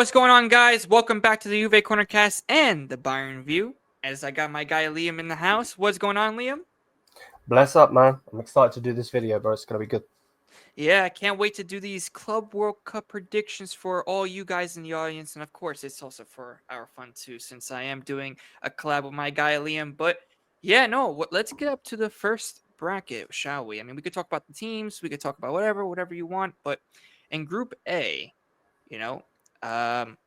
What's going on, guys? Welcome back to the Juve Cornercast and the Bayern View. As I got my guy Liam in the house. What's going on, Liam? Bless up, man. I'm excited to do this video, bro. It's going to be good. Yeah, I can't wait to do these Club World Cup predictions for all you guys in the audience. And of course, it's also for our fun too, since I am doing a collab with my guy Liam. But yeah, no, let's get up to the first bracket, shall we? I mean, we could talk about the teams, we could talk about whatever you want. But in Group A, you know, um,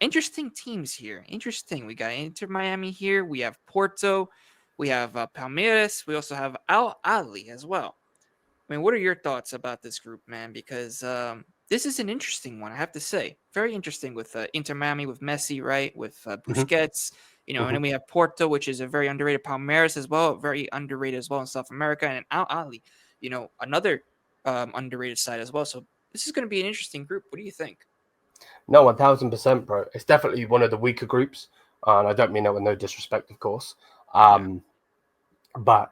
interesting teams here. Interesting. We got Inter Miami here. We have Porto. We have Palmeiras. We also have Al Ali as well. I mean, what are your thoughts about this group, man? Because this is an interesting one, I have to say. Very interesting with Inter Miami, with Messi, right? With hmm Busquets, and then we have Porto, which is a very underrated. Palmeiras as well, very underrated as well in South America, and Al Ali, another underrated side as well. So this is going to be an interesting group. What do you think? No, 1000%, bro. It's definitely one of the weaker groups. And I don't mean that with no disrespect, of course. Yeah, But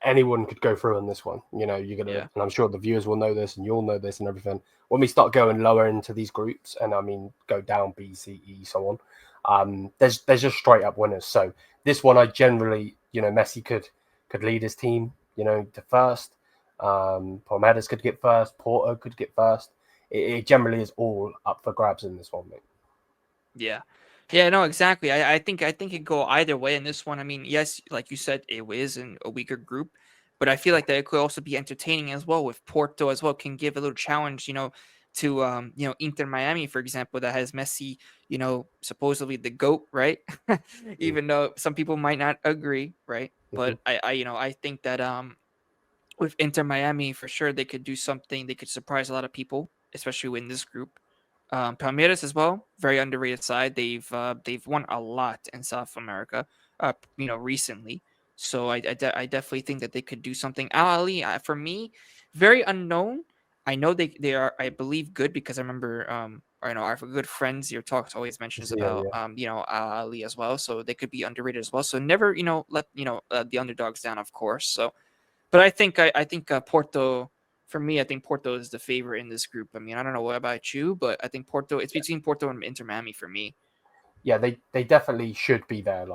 anyone could go through on this one. You're going yeah, to, and I'm sure the viewers will know this and you'll know this and everything. When we start going lower into these groups, and I mean, go down B, C, E, so on, there's just straight up winners. So this one, I generally, Messi could lead his team, to first. Palmeiras could get first. Porto could get first. It generally is all up for grabs in this one, mate. yeah. Yeah, no, exactly. I think it go either way in this one. I mean, yes, like you said, it is in a weaker group, but I feel like that it could also be entertaining as well. With Porto as well, can give a little challenge, to Inter Miami, for example, that has Messi, supposedly the GOAT, right? Mm. Even though some people might not agree, right? Mhm. But I think that with Inter Miami for sure they could do something. They could surprise a lot of people, especially in this group. Palmeiras as well, very underrated side. They've won a lot in South America, recently. So I definitely think that they could do something. Al Ali, for me, very unknown. I know they are, I believe, good because I remember I know our good friends your talks always mentions Yeah, about yeah. Al Ali as well. So they could be underrated as well. So never let the underdogs down, of course. So but I think Porto, for me, I think Porto is the favorite in this group. I mean, I don't know what about you, but I think Porto. It's between Porto and Inter Miami for me. Yeah, they definitely should be there.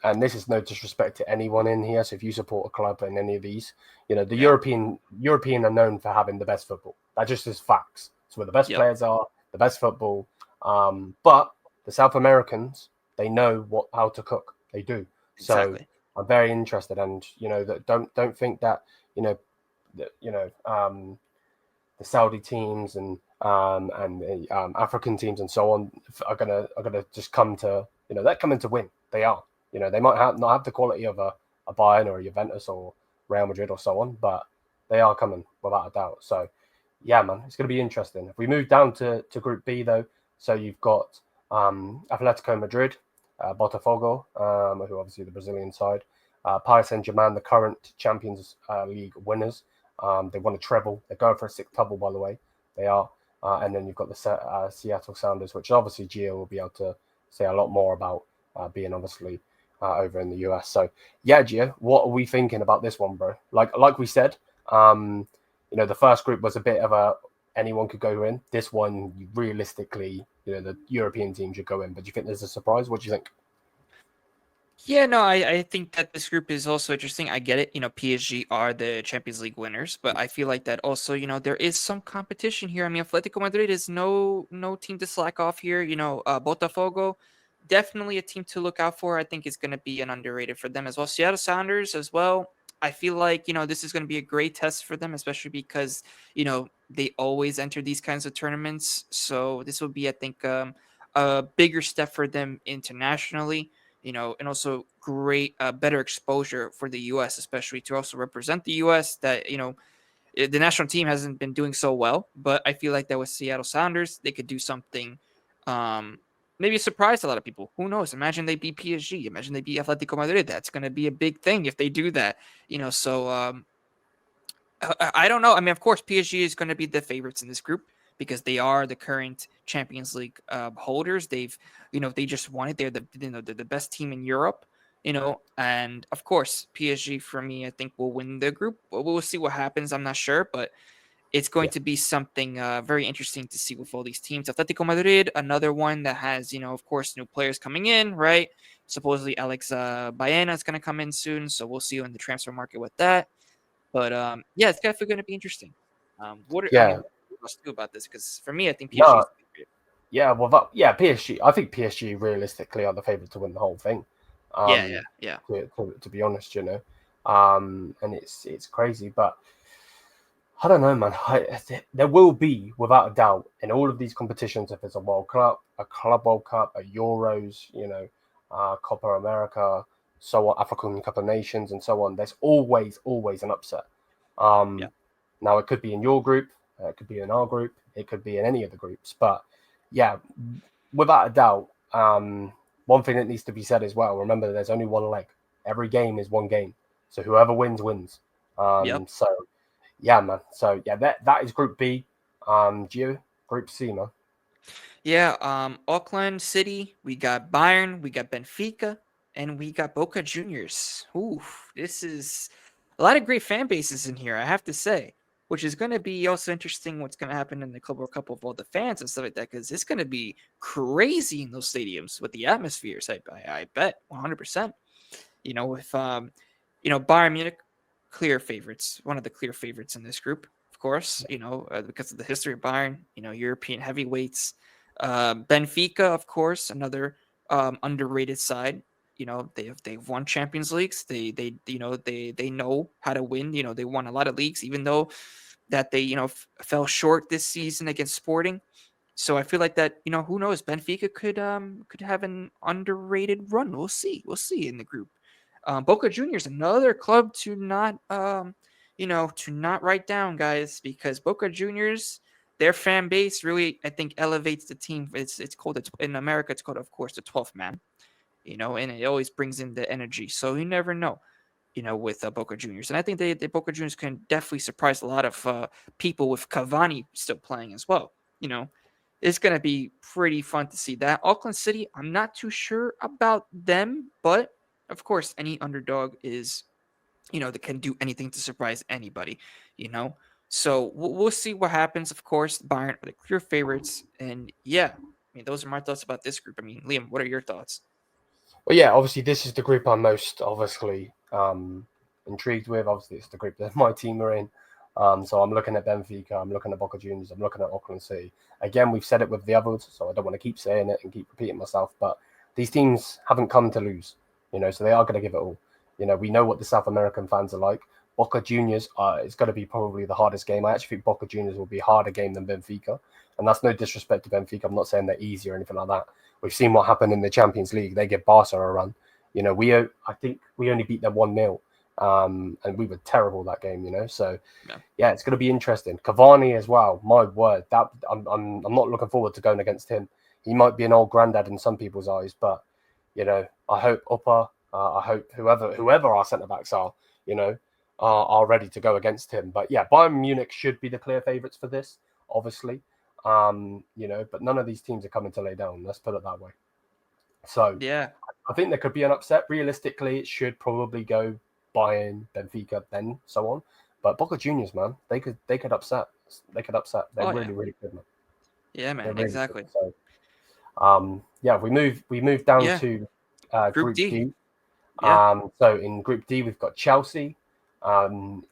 And this is no disrespect to anyone in here. So if you support a club in any of these, the Yeah. European are known for having the best football. That just is facts. It's where the best Yep. players are, the best football. But the South Americans, they know how to cook. They do. So Exactly. I'm very interested, and that don't think that that the Saudi teams and the African teams and so on are gonna just come to they're coming to win. They are. They might not have the quality of a Bayern or a Juventus or Real Madrid or so on, but they are coming without a doubt. So yeah, man, it's gonna be interesting. If we move down to Group B though, so you've got Atletico Madrid, Botafogo, who obviously the Brazilian side, Paris Saint Germain, the current Champions League winners. They won a treble. They're going for a sixth double, by the way. They are. And then you've got the Seattle Sounders, which obviously Gio will be able to say a lot more about, being obviously over in the US. So yeah, Gio, what are we thinking about this one, bro? Like we said, the first group was a bit of a anyone could go in. This one, realistically, the European team should go in. But do you think there's a surprise? What do you think? Yeah, no, I think that this group is also interesting. I get it. PSG are the Champions League winners, but I feel like that also, there is some competition here. I mean, Atletico Madrid is no team to slack off here. Botafogo, definitely a team to look out for. I think it's going to be an underrated for them as well. Seattle Sounders as well. I feel like, this is going to be a great test for them, especially because, they always enter these kinds of tournaments. So this will be, I think, a bigger step for them internationally, and also great, better exposure for the U.S., especially to also represent the U.S. That the national team hasn't been doing so well, but I feel like that with Seattle Sounders, they could do something, um, maybe surprise a lot of people. Who knows? Imagine they beat PSG. Imagine they beat Atletico Madrid. That's going to be a big thing if they do that. So I don't know. I mean, of course, PSG is going to be the favorites in this group because they are the current Champions League holders. They just won it. They're the best team in Europe. And of course, PSG for me, I think will win the group. We'll see what happens. I'm not sure, but it's going Yeah. to be something very interesting to see with all these teams. Atletico Madrid, another one that has, of course, new players coming in, right? Supposedly Alex Baena is going to come in soon, so we'll see you in the transfer market with that. But yeah, it's definitely going to be interesting. Yeah. What else do about this? Because for me, I think PSG No. is the favorite. Yeah. Well, yeah. PSG. I think PSG realistically are the favorite to win the whole thing. Yeah, yeah, Um, yeah. to be honest, and it's crazy, but I don't know, man. There will be, without a doubt, in all of these competitions, if it's a World Cup, a Club World Cup, a Euros, Copa America, so on, African Cup of Nations, and so on. There's always an upset. Yeah. Um, Now it could be in your group, it could be in our group, it could be in any of the groups. But yeah, without a doubt, one thing that needs to be said as well. Remember, there's only one leg. Every game is one game, so whoever wins wins. Yep. So yeah, man. So yeah, that is Group B. Gio, Group C, man. Yeah, Auckland City, we got Bayern, we got Benfica, and we got Boca Juniors. Ooh, this is a lot of great fan bases in here, I have to say, which is going to be also interesting what's going to happen in the Club World Cup with all the fans and stuff like that, because it's going to be crazy in those stadiums with the atmospheres. I bet 100%. With Bayern Munich, clear favorites, one of the clear favorites in this group, of course. Because of the history of Bayern, European heavyweights. Benfica, of course, another underrated side. They've won Champions Leagues. They know how to win. They won a lot of leagues, even though that they fell short this season against Sporting. So I feel like that, who knows? Benfica could have an underrated run. We'll see. We'll see in the group. Boca Juniors, another club to not write down, guys, because Boca Juniors, their fan base really, I think, elevates the team. It's called in America. It's called, of course, the 12th man. And it always brings in the energy. So you never know. With Boca Juniors, and I think they Boca Juniors can definitely surprise a lot of people with Cavani still playing as well. It's going to be pretty fun to see that. Auckland City, I'm not too sure about them, but of course, any underdog is, that can do anything to surprise anybody, you know? So we'll see what happens. Of course, Bayern are the clear favorites. And yeah, I mean, those are my thoughts about this group. I mean, Liam, what are your thoughts? Well, yeah, obviously this is the group I'm most obviously intrigued with. Obviously, it's the group that my team are in. So I'm looking at Benfica, I'm looking at Boca Juniors, I'm looking at Auckland City. Again, we've said it with the others, so I don't want to keep saying it and keep repeating myself. But these teams haven't come to lose, so they are going to give it all. We know what the South American fans are like. Boca Juniors is going to be probably the hardest game. I actually think Boca Juniors will be a harder game than Benfica, and that's no disrespect to Benfica. I'm not saying they're easy or anything like that. We've seen what happened in the Champions League. They give Barca a run. I think we only beat them 1-0, and we were terrible that game. So yeah, it's going to be interesting. Cavani as well. My word, that I'm not looking forward to going against him. He might be an old granddad in some people's eyes, but I hope I hope whoever our centre backs are, are ready to go against him. But yeah, Bayern Munich should be the clear favourites for this, obviously. But none of these teams are coming to lay down. Let's put it that way. So Yeah. I think there could be an upset. Realistically, it should probably go Bayern, Benfica, then so on. But Boca Juniors, man, they could upset. They could upset. They're Oh, yeah. really, really good, man. Yeah, They're man. really good. Exactly. So yeah, we move down Yeah. to Group Group D. D. Yeah. So in Group D, we've got Chelsea.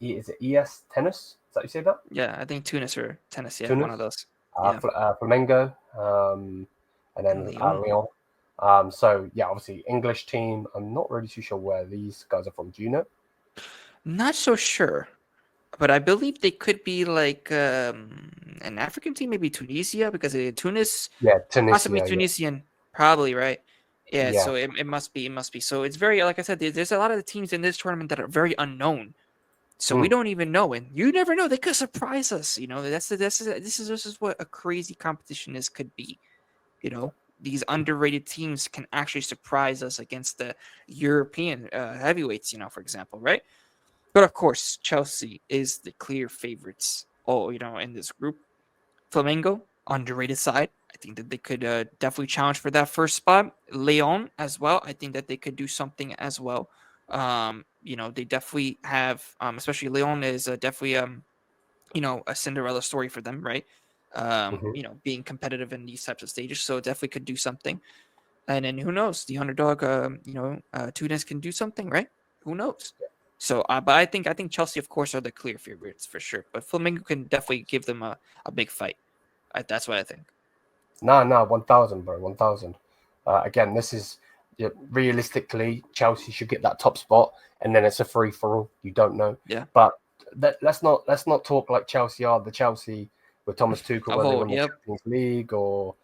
Is it ES Tennis? Is that how you say that? Yeah. I think Tunis or tennis. Yeah. One Tunis, of those. Yeah. Flamengo, and And then Lyon. Lyon. So yeah, obviously English team. I'm not really too sure where these guys are from. Do you know? Not so sure. But I believe they could be like an African team, maybe Tunisia, because Tunis, Yeah, possibly Tunisia. Yeah, Tunisian, probably, right? Yeah, yeah. so it must be, it must be. So it's very, like I said, there's a lot of the teams in this tournament that are very unknown. So we Mm. don't even know, and you never know. They could surprise us. This is what a crazy competition is could be. These underrated teams can actually surprise us against the European heavyweights. For example, right? But of course, Chelsea is the clear favorites. In this group, Flamengo, underrated side. I think that they could definitely challenge for that first spot. Lyon as well. I think that they could do something as well. They definitely have, especially Lyon is definitely a Cinderella story for them, right? Mhm. Being competitive in these types of stages, so it definitely could do something. And then who knows? The underdog, Tunis can do something, right? Who knows? So, but I think Chelsea, of course, are the clear favorites for sure. But Flamengo can definitely give them a big fight. That's what I think. No, 1,000, bro, 1,000. Again, this is realistically Chelsea should get that top spot, and then it's a free for all. You don't know, Yeah. but let's not talk like Chelsea are the Chelsea with Thomas Tuchel Of when they old, win the yep. Champions League or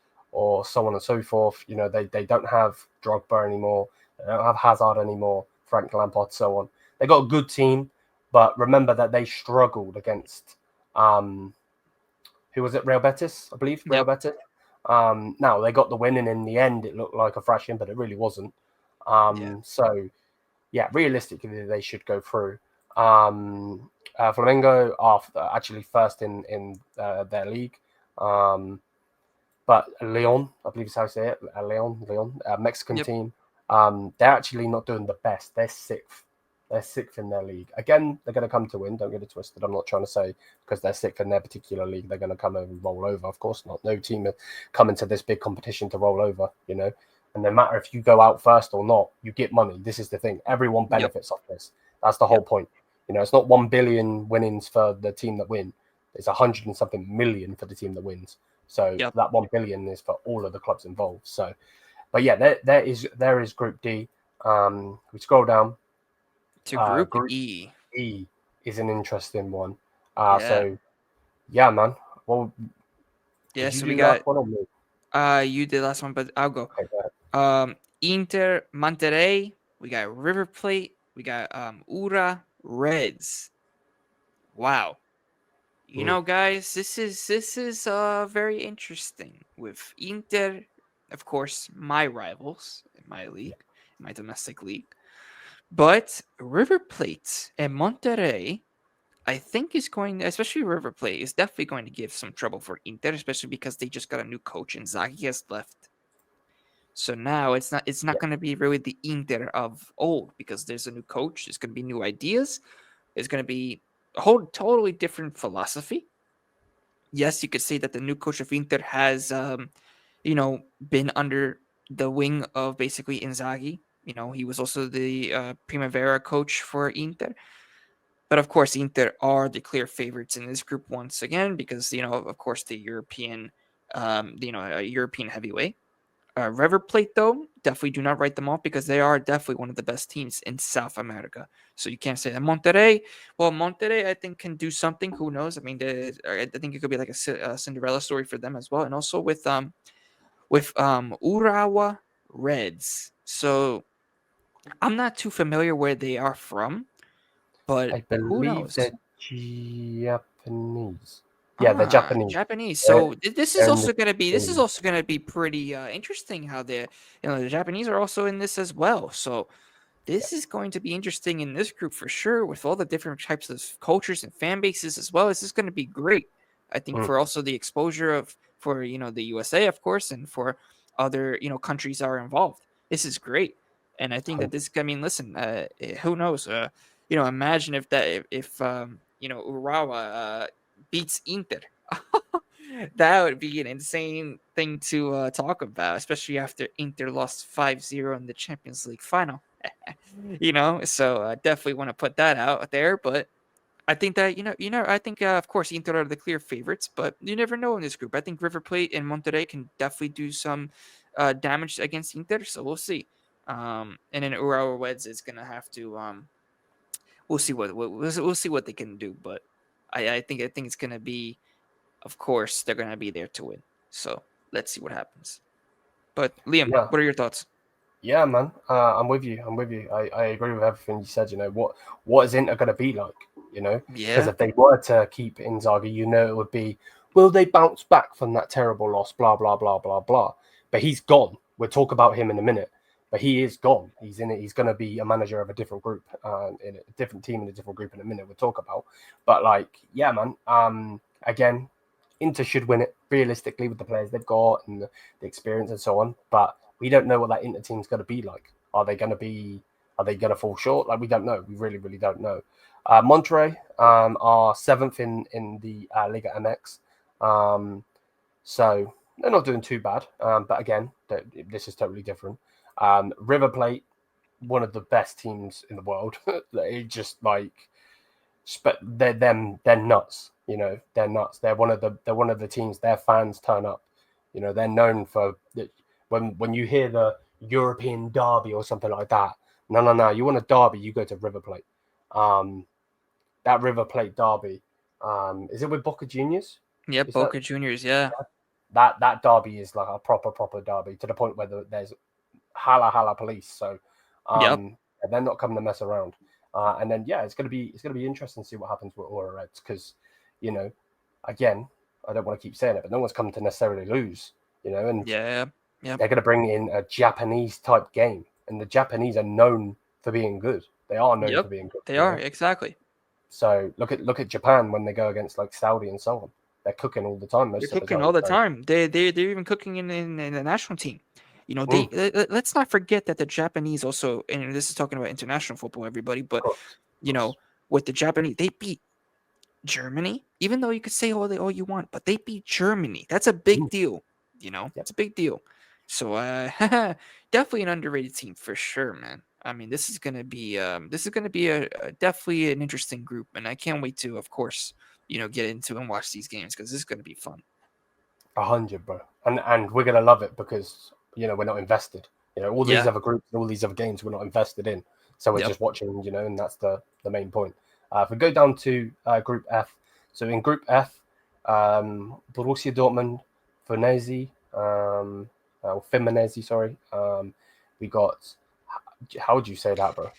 so on and so forth. They don't have Drogba anymore. They don't have Hazard anymore. Frank Lampard, so on. They got a good team, but remember that they struggled against who was it? Real Betis, I believe. Real Yep. Betis. Now they got the win, and in the end, it looked like a thrashing, but it really wasn't. Yeah. So yeah, realistically, they should go through. Flamengo are actually first in their league, but Lyon, I believe is how you say it, Lyon, Mexican Yep. team. They're actually not doing the best. They're sixth. They're sixth in their league. Again, they're going to come to win. Don't get it twisted. I'm not trying to say because they're sixth in their particular league, they're going to come and roll over. Of course not. No team coming to this big competition to roll over, And no matter if you go out first or not, you get money. This is the thing. Everyone Yep. benefits off this. That's the whole Yep. point. It's not 1 billion winnings for the team that win. It's 100 and something million for the team that wins. So Yep. that 1 billion is for all of the clubs involved. So, but yeah, there is Group D. We scroll down. To Group Group E. E is an interesting one. Yeah. So yeah, man. Well, Yeah. did you So we do the last got one or me? you did last one, but I'll go. Okay, go ahead. Inter Monterrey. We got River Plate. We got Ura Reds. Wow. Guys, this is very interesting with Inter, of course, my rivals in my Yeah, league, my domestic league. But River Plate and Monterrey, I think is going, especially River Plate, is definitely going to give some trouble for Inter, especially because they just got a new coach and Zaghi has left. So now it's not yeah, going to be really the Inter of old because there's a new coach. There's going to be new ideas. There's going to be a whole totally different philosophy. Yes, you could say that the new coach of Inter has, been under the wing of basically Inzaghi. He was also the Primavera coach for Inter. But of course, Inter are the clear favorites in this group once again because, of course, the European, a European heavyweight. River Plate, though, definitely do not write them off because they are definitely one of the best teams in South America. So you can't say that. Monterrey, I think, can do something. Who knows? I mean, I think it could be like a Cinderella story for them as well. And also with Urawa Reds. So I'm not too familiar where they are from, but I who believe knows? they're Japanese. Yeah, they're Japanese. Japanese. They're, So this is they're in the also gonna be this is league. also gonna be pretty interesting how the Japanese are also in this as well. So Yeah. this is going to be interesting in this group for sure, with all the different types of cultures and fan bases as well. This is going to be great. I think Mm. for also the exposure for the USA, of course, and for other countries are involved. This is great, and I think that this. I mean, listen, who knows? Imagine if Urawa beats Inter. That would be an insane thing to talk about, especially after Inter lost 5-0 in the Champions League final. So definitely want to put that out there. But I think that I think of course Inter are the clear favorites, but you never know in this group. I think River Plate and Monterrey can definitely do some damage against Inter, so we'll see. And then Urawa Reds is gonna have to we'll see we'll see what they can do, but I think it's gonna be, of course they're gonna be there to win. So let's see what happens. But Liam, Yeah. what are your thoughts? Yeah, man. I'm with you. I'm with you. I agree with everything you said. What is Inter going to be like? Because Yeah, if they were to keep Inzaghi, it would be, will they bounce back from that terrible loss? Blah blah blah blah blah. But he's gone. We'll talk about him in a minute. But he is gone. He's in it. He's going to be a manager of a different group, in a different team in a different group in a minute. We'll talk about. But yeah, man. Again, Inter should win it realistically with the players they've got and the experience and so on. But we don't know what that Inter team's going to be like. Are they going to fall short? We don't know. We really, really don't know. Monterrey are 7th in the Liga MX. So they're not doing too bad. But again, this is totally different. River Plate, one of the best teams in the world. It just like, they're nuts. They're nuts. They're one of the teams. Their fans turn up. They're known for when you hear the European derby or something like that. No. You want a derby, you go to River Plate. That River Plate derby. Is it with Boca Juniors? Yep, Boca Juniors. Yeah. That derby is like a proper derby, to the point where there's hala police. So they're not coming to mess around. And then it's gonna be interesting to see what happens with Aura Reds, because again, I don't want to keep saying it, but no one's coming to necessarily lose. And they're gonna bring in a Japanese type game, and the Japanese are known for being good. They are known for being good. They are, exactly. So look at Japan when they go against like Saudi and so on. They're cooking all the time. They're cooking all the time. They're even cooking in the national team. Let's not forget that the Japanese also, and this is talking about international football, everybody, but with the Japanese, they beat Germany. Even though you could say all you want, but they beat Germany. That's a big deal. It's a big deal. So definitely an underrated team for sure, man. I mean, this is gonna be definitely an interesting group, and I can't wait to, of course, get into and watch these games, because this is gonna be fun. 100, bro, and we're gonna love it because we're not invested. All these other groups and all these other games we're not invested in, so we're just watching. And that's the main point. If we go down to Group F, so in Group F, Borussia Dortmund, Feminesi, sorry. We got. How would you say that, bro?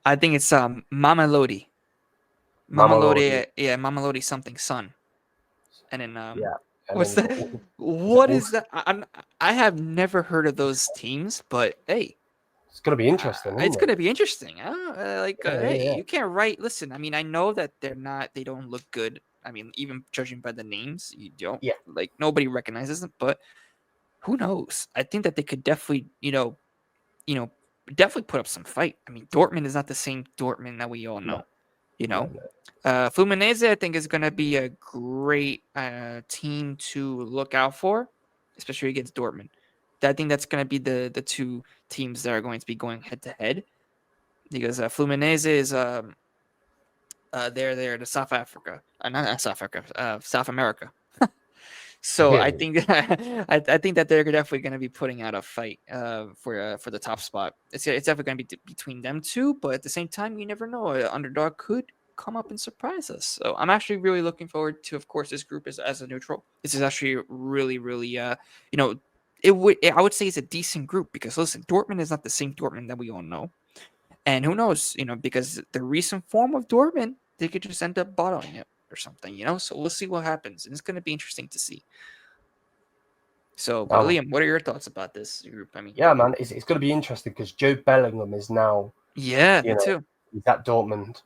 I think it's Mamelodi. Mamelodi, Mamelodi something son. And then what's that? What is that? I have never heard of those teams, but hey, it's gonna be interesting. It's gonna be interesting. Hey, you can't write. Listen, I mean, I know that they don't look good. I mean, even judging by the names, you don't. Yeah. Like, nobody recognizes them, but who knows? I think that they could definitely, definitely put up some fight. I mean, Dortmund is not the same Dortmund that we all know. No. Fluminense, I think, is going to be a great team to look out for, especially against Dortmund. I think that's going to be the two teams that are going to be going head to head, because Fluminense is they're to South Africa, not South Africa, South America. So I think I think that they're definitely going to be putting out a fight for the top spot. It's definitely going to be between them two, but at the same time, you never know. An underdog could come up and surprise us. So I'm actually really looking forward to, of course, this group as a neutral. This is actually really, really, I would say it's a decent group, because listen, Dortmund is not the same Dortmund that we all know, and who knows, because the recent form of Dortmund, they could just end up bottling it or something, So we'll see what happens, and it's going to be interesting to see. So, Liam, what are your thoughts about this group? I mean, man, it's going to be interesting because Jude Bellingham is now, me too. He's at Dortmund.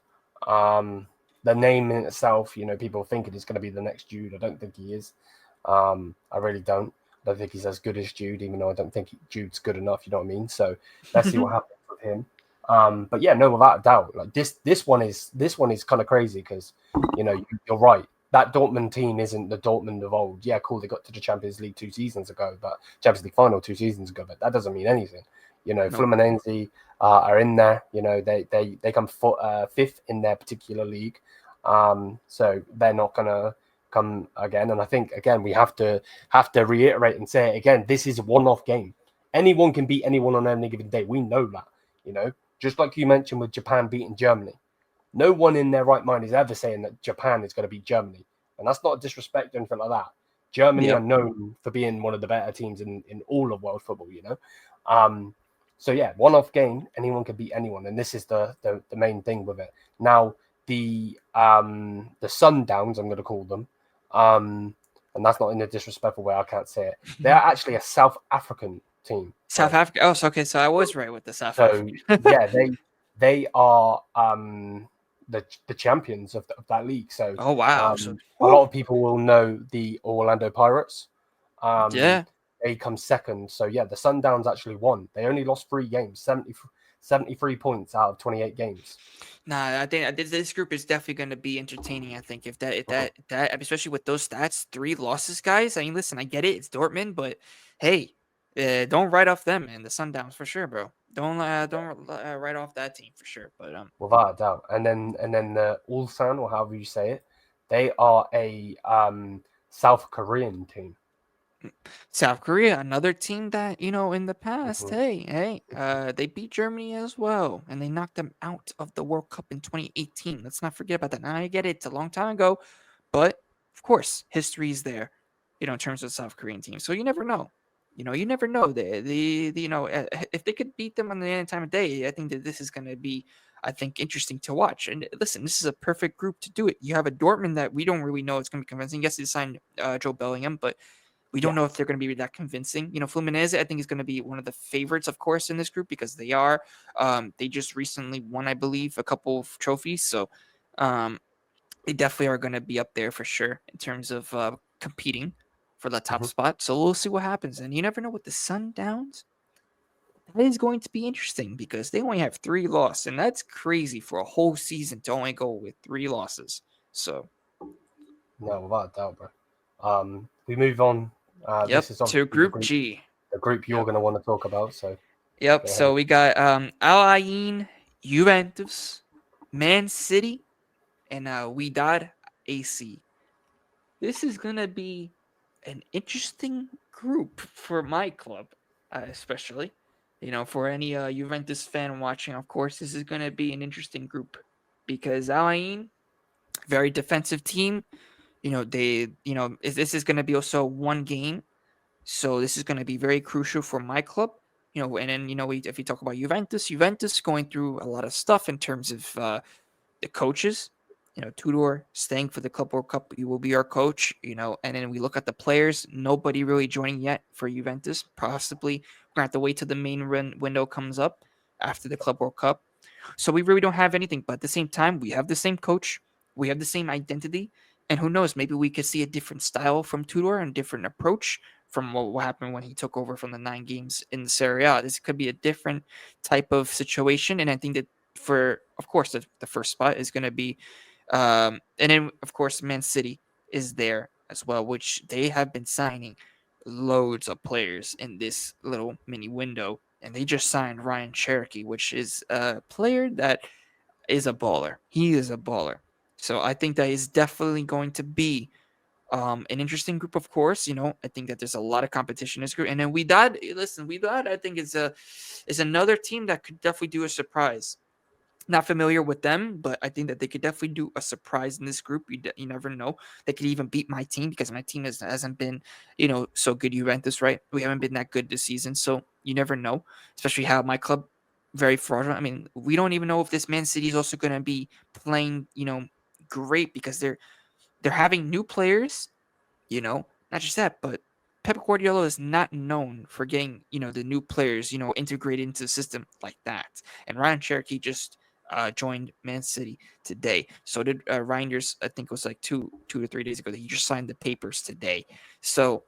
The name in itself, people think it's going to be the next Jude. I don't think he is. I really don't. I don't think he's as good as Jude, even though I don't think Jude's good enough. You know what I mean? So let's see what happens with him. But yeah, no, without a doubt, like this one is kind of crazy because you're right. That Dortmund team isn't the Dortmund of old. Yeah, cool, they got to the Champions League 2 seasons ago, but Champions League final 2 seasons ago, but that doesn't mean anything. Fluminense are in there. They come fifth in their particular league, so they're not gonna come again. And I think again we have to reiterate and say it again. This is a one-off game. Anyone can beat anyone on any given day. We know that. Just like you mentioned with Japan beating Germany. No one in their right mind is ever saying that Japan is going to beat Germany. And that's not a disrespect or anything like that. Germany are known for being one of the better teams in all of world football, So yeah, one-off game, anyone can beat anyone. And this is the main thing with it. Now, the Sundowns, I'm going to call them, and that's not in a disrespectful way, I can't say it. They're actually a South African team. South Africa. Oh, so okay. So I was right with the South African. Yeah, they are the champions of that league. So oh wow, a lot of people will know the Orlando Pirates. They come second. So yeah, the Sundowns actually won. They only lost 3 games, 73 points out of 28 games. Nah, I think this group is definitely going to be entertaining. I think if that especially with those stats, 3 losses, guys. I mean, listen, I get it, it's Dortmund, but hey, don't write off them, man. The Sundowns for sure, bro. Don't write off that team for sure. But Without a doubt. And then the Ulsan, or however you say it, they are a South Korean team. South Korea, another team that, in the past, Mhm. hey, they beat Germany as well, and they knocked them out of the World Cup in 2018. Let's not forget about that. Now I get it, it's a long time ago, but of course, history is there, in terms of the South Korean team. So you never know. You never know. If they could beat them on the end time of day, I think that this is going to be, I think, interesting to watch. And listen, this is a perfect group to do it. You have a Dortmund that we don't really know it's going to be convincing. Yes, they signed Joe Bellingham, but we don't know if they're going to be that convincing. Fluminense, I think, is going to be one of the favorites, of course, in this group because they are. They just recently won, I believe, a couple of trophies. So they definitely are going to be up there for sure in terms of competing for the top spot. So we'll see what happens. And you never know with the Sundowns. That is going to be interesting because they only have 3 losses. And that's crazy for a whole season to only go with 3 losses. So. No, without a doubt, bro. We move on. Yep, This is to obviously Group G. the group you're Yep. going to want to talk about. So Yep. go ahead. So we got Al Ain, Juventus, Man City, and Wydad AC. This is gonna be an interesting group for my club, especially. For any Juventus fan watching, of course, this is gonna be an interesting group because Al Ain, very defensive team. This is gonna be also one game, so this is going to be very crucial for my club. And then if you talk about Juventus going through a lot of stuff in terms of the coaches. Tudor staying for the Club World Cup. He will be our coach. And then we look at the players. Nobody really joining yet for Juventus. Possibly we're gonna have to wait till the main window comes up after the Club World Cup. So we really don't have anything. But at the same time, we have the same coach. We have the same identity. And who knows, maybe we could see a different style from Tudor and different approach from what happened when he took over from the 9 games in the Serie A. This could be a different type of situation. And I think that of course, the first spot is going to be, and then, of course, Man City is there as well, which they have been signing loads of players in this little mini window. And they just signed Ryan Cherokee, which is a player that is a baller. He is a baller. So I think that is definitely going to be an interesting group, of course. I think that there's a lot of competition in this group. And then Wydad, I think is another team that could definitely do a surprise. Not familiar with them, but I think that they could definitely do a surprise in this group. You never know. They could even beat my team because my team hasn't been, so good. Juventus, right? We haven't been that good this season, so you never know. Especially how my club very fraudulent. I mean, we don't even know if this Man City is also going to be playing, great because they're having new players. Not just that, but Pep Guardiola is not known for getting, the new players, integrated into the system like that. And Ryan Cherokee just joined Man City today. So did Reinders. I think it was like 2 to 3 days ago that he just signed the papers today. So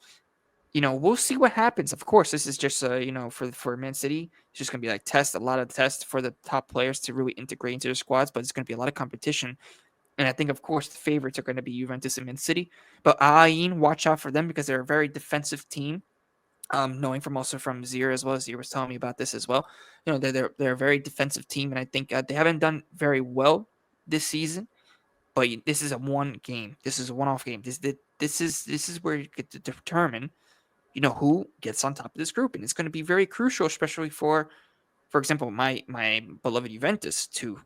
we'll see what happens. Of course, this is just for Man City, it's just gonna be like a lot of tests for the top players to really integrate into their squads. But it's gonna be a lot of competition. And I think, of course, the favorites are going to be Juventus and Man City. But Ain, watch out for them because they're a very defensive team. Knowing from Zir as well. Zir was telling me about this as well. They're a very defensive team, and I think they haven't done very well this season. But this is a one game. This is a one-off game. This is where you get to determine, who gets on top of this group, and it's going to be very crucial, especially for example, my beloved Juventus to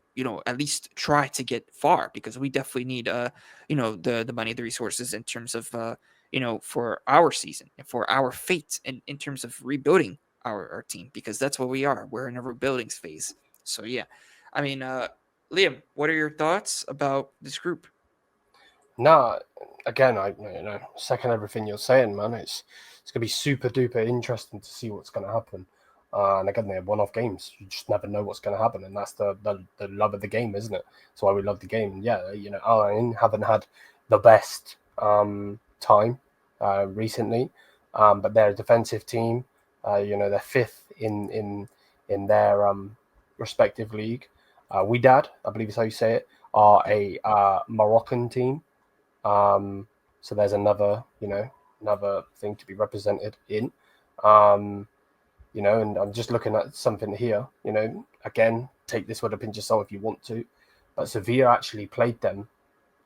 at least try to get far because we definitely need the money, the resources in terms of for our season and for our fate and in terms of rebuilding our team because that's what we are. We're in a rebuilding phase. So yeah, I mean, Liam, what are your thoughts about this group? No, again, I second everything you're saying, man. It's gonna be super duper interesting to see what's gonna happen. And again, they're one-off games. You just never know what's gonna happen, and that's the love of the game, isn't it? That's why we love the game. And yeah, Alain haven't had the best time recently, but they're a defensive team. They're fifth in their respective league. Wydad, I believe is how you say it, are a Moroccan team. So there's another thing to be represented in. And I'm just looking at something here. Again, take this with a pinch of salt if you want to, but Sevilla actually played them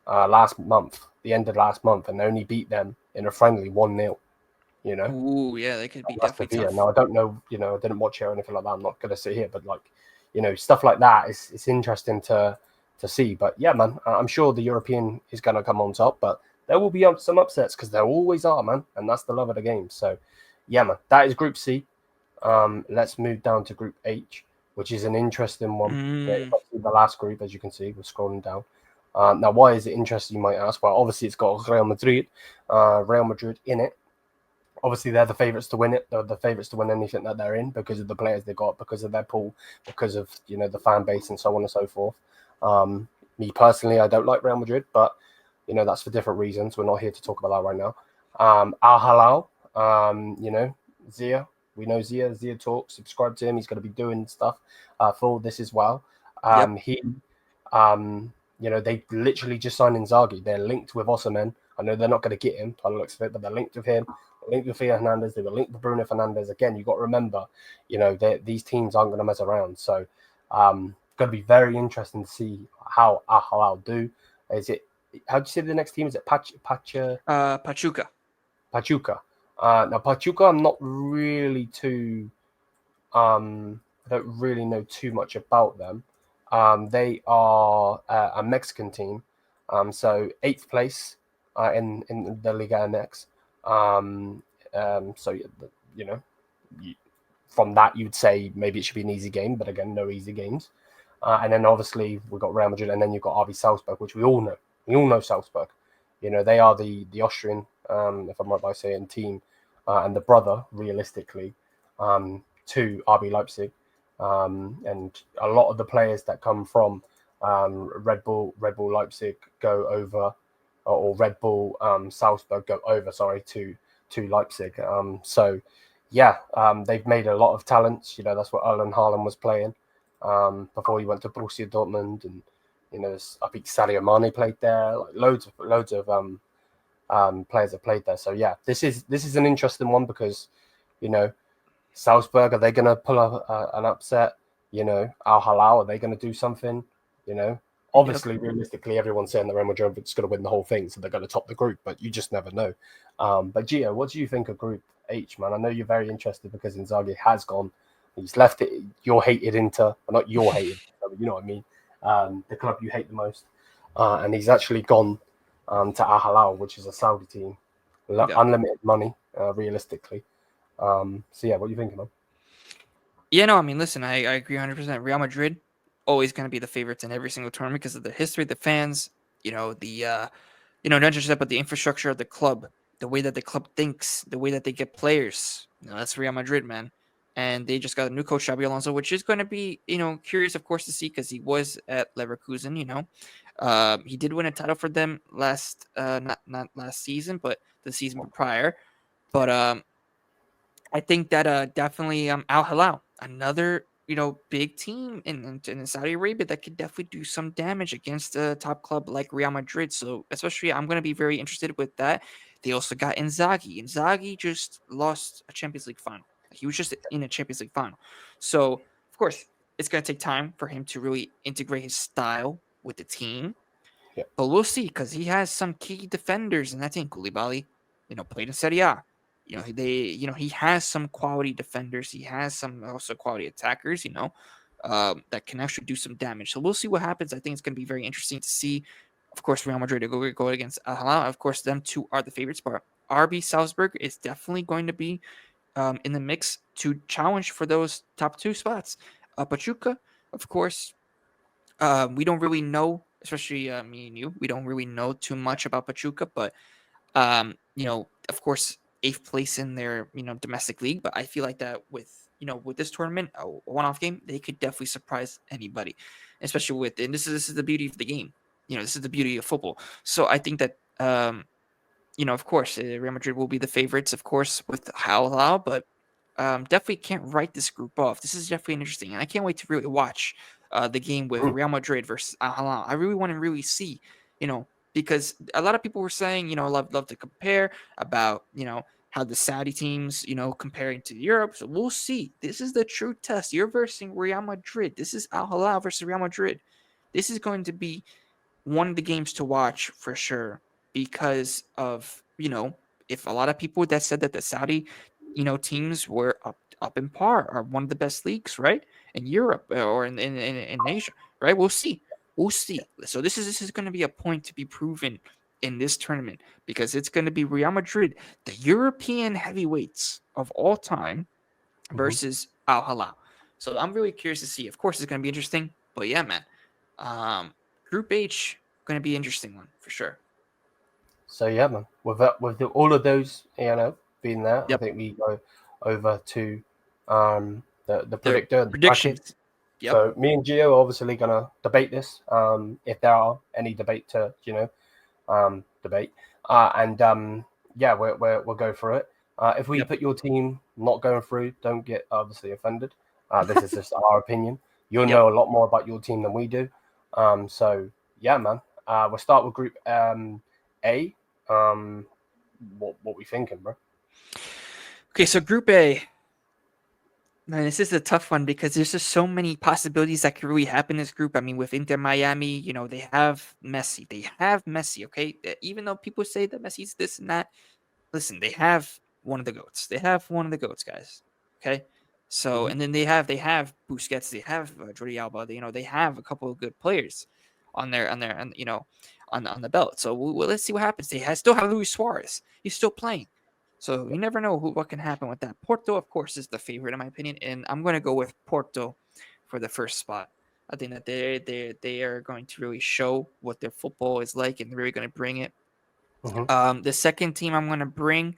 last month, the end of last month, and only beat them in a friendly 1-0. Ooh, yeah, that could be That's definitely Sevilla. tough. Now I don't know, I didn't watch it or anything like that. I'm not gonna sit here, but stuff like that is it's interesting to see. But yeah, man, I'm sure the European is gonna come on top, but there will be some upsets because there always are, man, and that's the love of the game. So yeah, man, that is Group C. Let's move down to Group H, which is an interesting one. It's actually the last group, as you can see. We're scrolling down. Now, why is it interesting, you might ask? Well, obviously, it's got Real Madrid in it. Obviously, they're the favourites to win it. They're the favourites to win anything that they're in because of the players they got, because of their pool, because of the fan base and so on and so forth. Me personally, I don't like Real Madrid, but that's for different reasons. We're not here to talk about that right now. Al Halal, Zia. We know Zia. Zia talks. Subscribe to him. He's going to be doing stuff for this as well. Yep. They literally just signed Inzaghi. They're linked with Osimhen. I know they're not going to get him by the looks of it, but they're linked with him. They're linked with Theo Hernandez. They were linked with Bruno Fernandes. Again, you got to remember, these teams aren't going to mess around. So, going to be very interesting to see how Al Hilal do. Is it? How do you say the next team? Is it Pachuca. Pachuca? Now Pachuca, I'm not really too. I don't really know too much about them. They are a Mexican team, so 8th place in the Liga MX. So from that you'd say maybe it should be an easy game, but again, no easy games. And then obviously we've got Real Madrid, and then you've got RB Salzburg, which we all know. We all know Salzburg. They are the Austrian, if I'm right by saying, team, and the brother, realistically, to RB Leipzig. And a lot of the players that come from Red Bull Leipzig go over, or Red Bull Salzburg go over, to Leipzig. So yeah, they've made a lot of talents. That's what Erling Haaland was playing before he went to Borussia Dortmund, and I think Sadio Mané played there. Like loads of players have played there. So yeah, this is an interesting one because Salzburg, are they going to pull an upset? Al Hilal, are they going to do something? Obviously, realistically, everyone's saying that Real Madrid is going to win the whole thing, so they're going to top the group, but you just never know. But Gio, what do you think of Group H, man? I know you're very interested because Inzaghi has gone. He's left it. You're hated Inter, well, not you're hated, but you know what I mean. The club you hate the most, and he's actually gone to Al Hilal, which is a Saudi team, unlimited money, realistically. So yeah, what are you thinking, man? Yeah, no, I mean, listen, I agree 100%. Real Madrid always going to be the favorites in every single tournament because of the history, the fans, not just that, but the infrastructure of the club, the way that the club thinks, the way that they get players. That's Real Madrid, man. And they just got a new coach, Xabi Alonso, which is going to be, curious, of course, to see because he was at Leverkusen. He did win a title for them not last season, but the season prior. But I think that definitely Al Hilal, another big team in Saudi Arabia that could definitely do some damage against a top club like Real Madrid. So especially, I'm going to be very interested with that. They also got Inzaghi. Inzaghi just lost a Champions League final. He was just in a Champions League final. So of course, it's going to take time for him to really integrate his style with the team. Yeah. But we'll see because he has some key defenders in that team. Koulibaly, played in Serie A. He has some quality defenders. He has some also quality attackers, that can actually do some damage. So we'll see what happens. I think it's going to be very interesting to see. Of course, Real Madrid to go against Al Hilal. Of course, them two are the favorites, but RB Salzburg is definitely going to be in the mix to challenge for those top two spots. Pachuca, of course, we don't really know, especially me and you. We don't really know too much about Pachuca, but of course, 8th place in their domestic league. But I feel like that with this tournament, a one-off game, they could definitely surprise anybody, especially and this is the beauty of the game. This is the beauty of football. So I think that of course, Real Madrid will be the favorites, of course, with Al Hilal, but definitely can't write this group off. This is definitely interesting, and I can't wait to really watch the game with Real Madrid versus Al Hilal. I really want to really see, because a lot of people were saying, love to compare about, how the Saudi teams, comparing to Europe. So we'll see. This is the true test. You're versus Real Madrid. This is Al Hilal versus Real Madrid. This is going to be one of the games to watch for sure because of, if a lot of people that said that the Saudi, teams were up in par, are one of the best leagues, right? In Europe or in Asia, right? We'll see. We'll see. So this is going to be a point to be proven in this tournament because it's going to be Real Madrid, the European heavyweights of all time, versus Al Hilal. So I'm really curious to see. Of course, it's going to be interesting. But yeah, man, Group H going to be an interesting one for sure. So yeah, man. All of those, being there, I Yep. think we go over to the predictor, the predictions. bracket. Yep. So me and Gio are obviously gonna debate this. If there are any debate to debate, yeah, we'll go through it. If we put your team not going through, don't get obviously offended. This is just our opinion. You'll know a lot more about your team than we do. So yeah, man. We'll start with Group A. What we thinking, bro? Okay, so Group A. Man, this is a tough one because there's just so many possibilities that could really happen in this group. I mean, with Inter Miami, they have Messi. Okay? Even though people say that Messi's this and that, listen, they have one of the GOATs. They have one of the GOATs, guys. Okay? So, and then they have Busquets, they have Jordi Alba, they have a couple of good players on the belt. So let's see what happens. They still have Luis Suarez. He's still playing. So you never know what can happen with that. Porto, of course, is the favorite in my opinion, and I'm going to go with Porto for the first spot. I think that they are going to really show what their football is like, and they're really going to bring it. The second team I'm going to bring,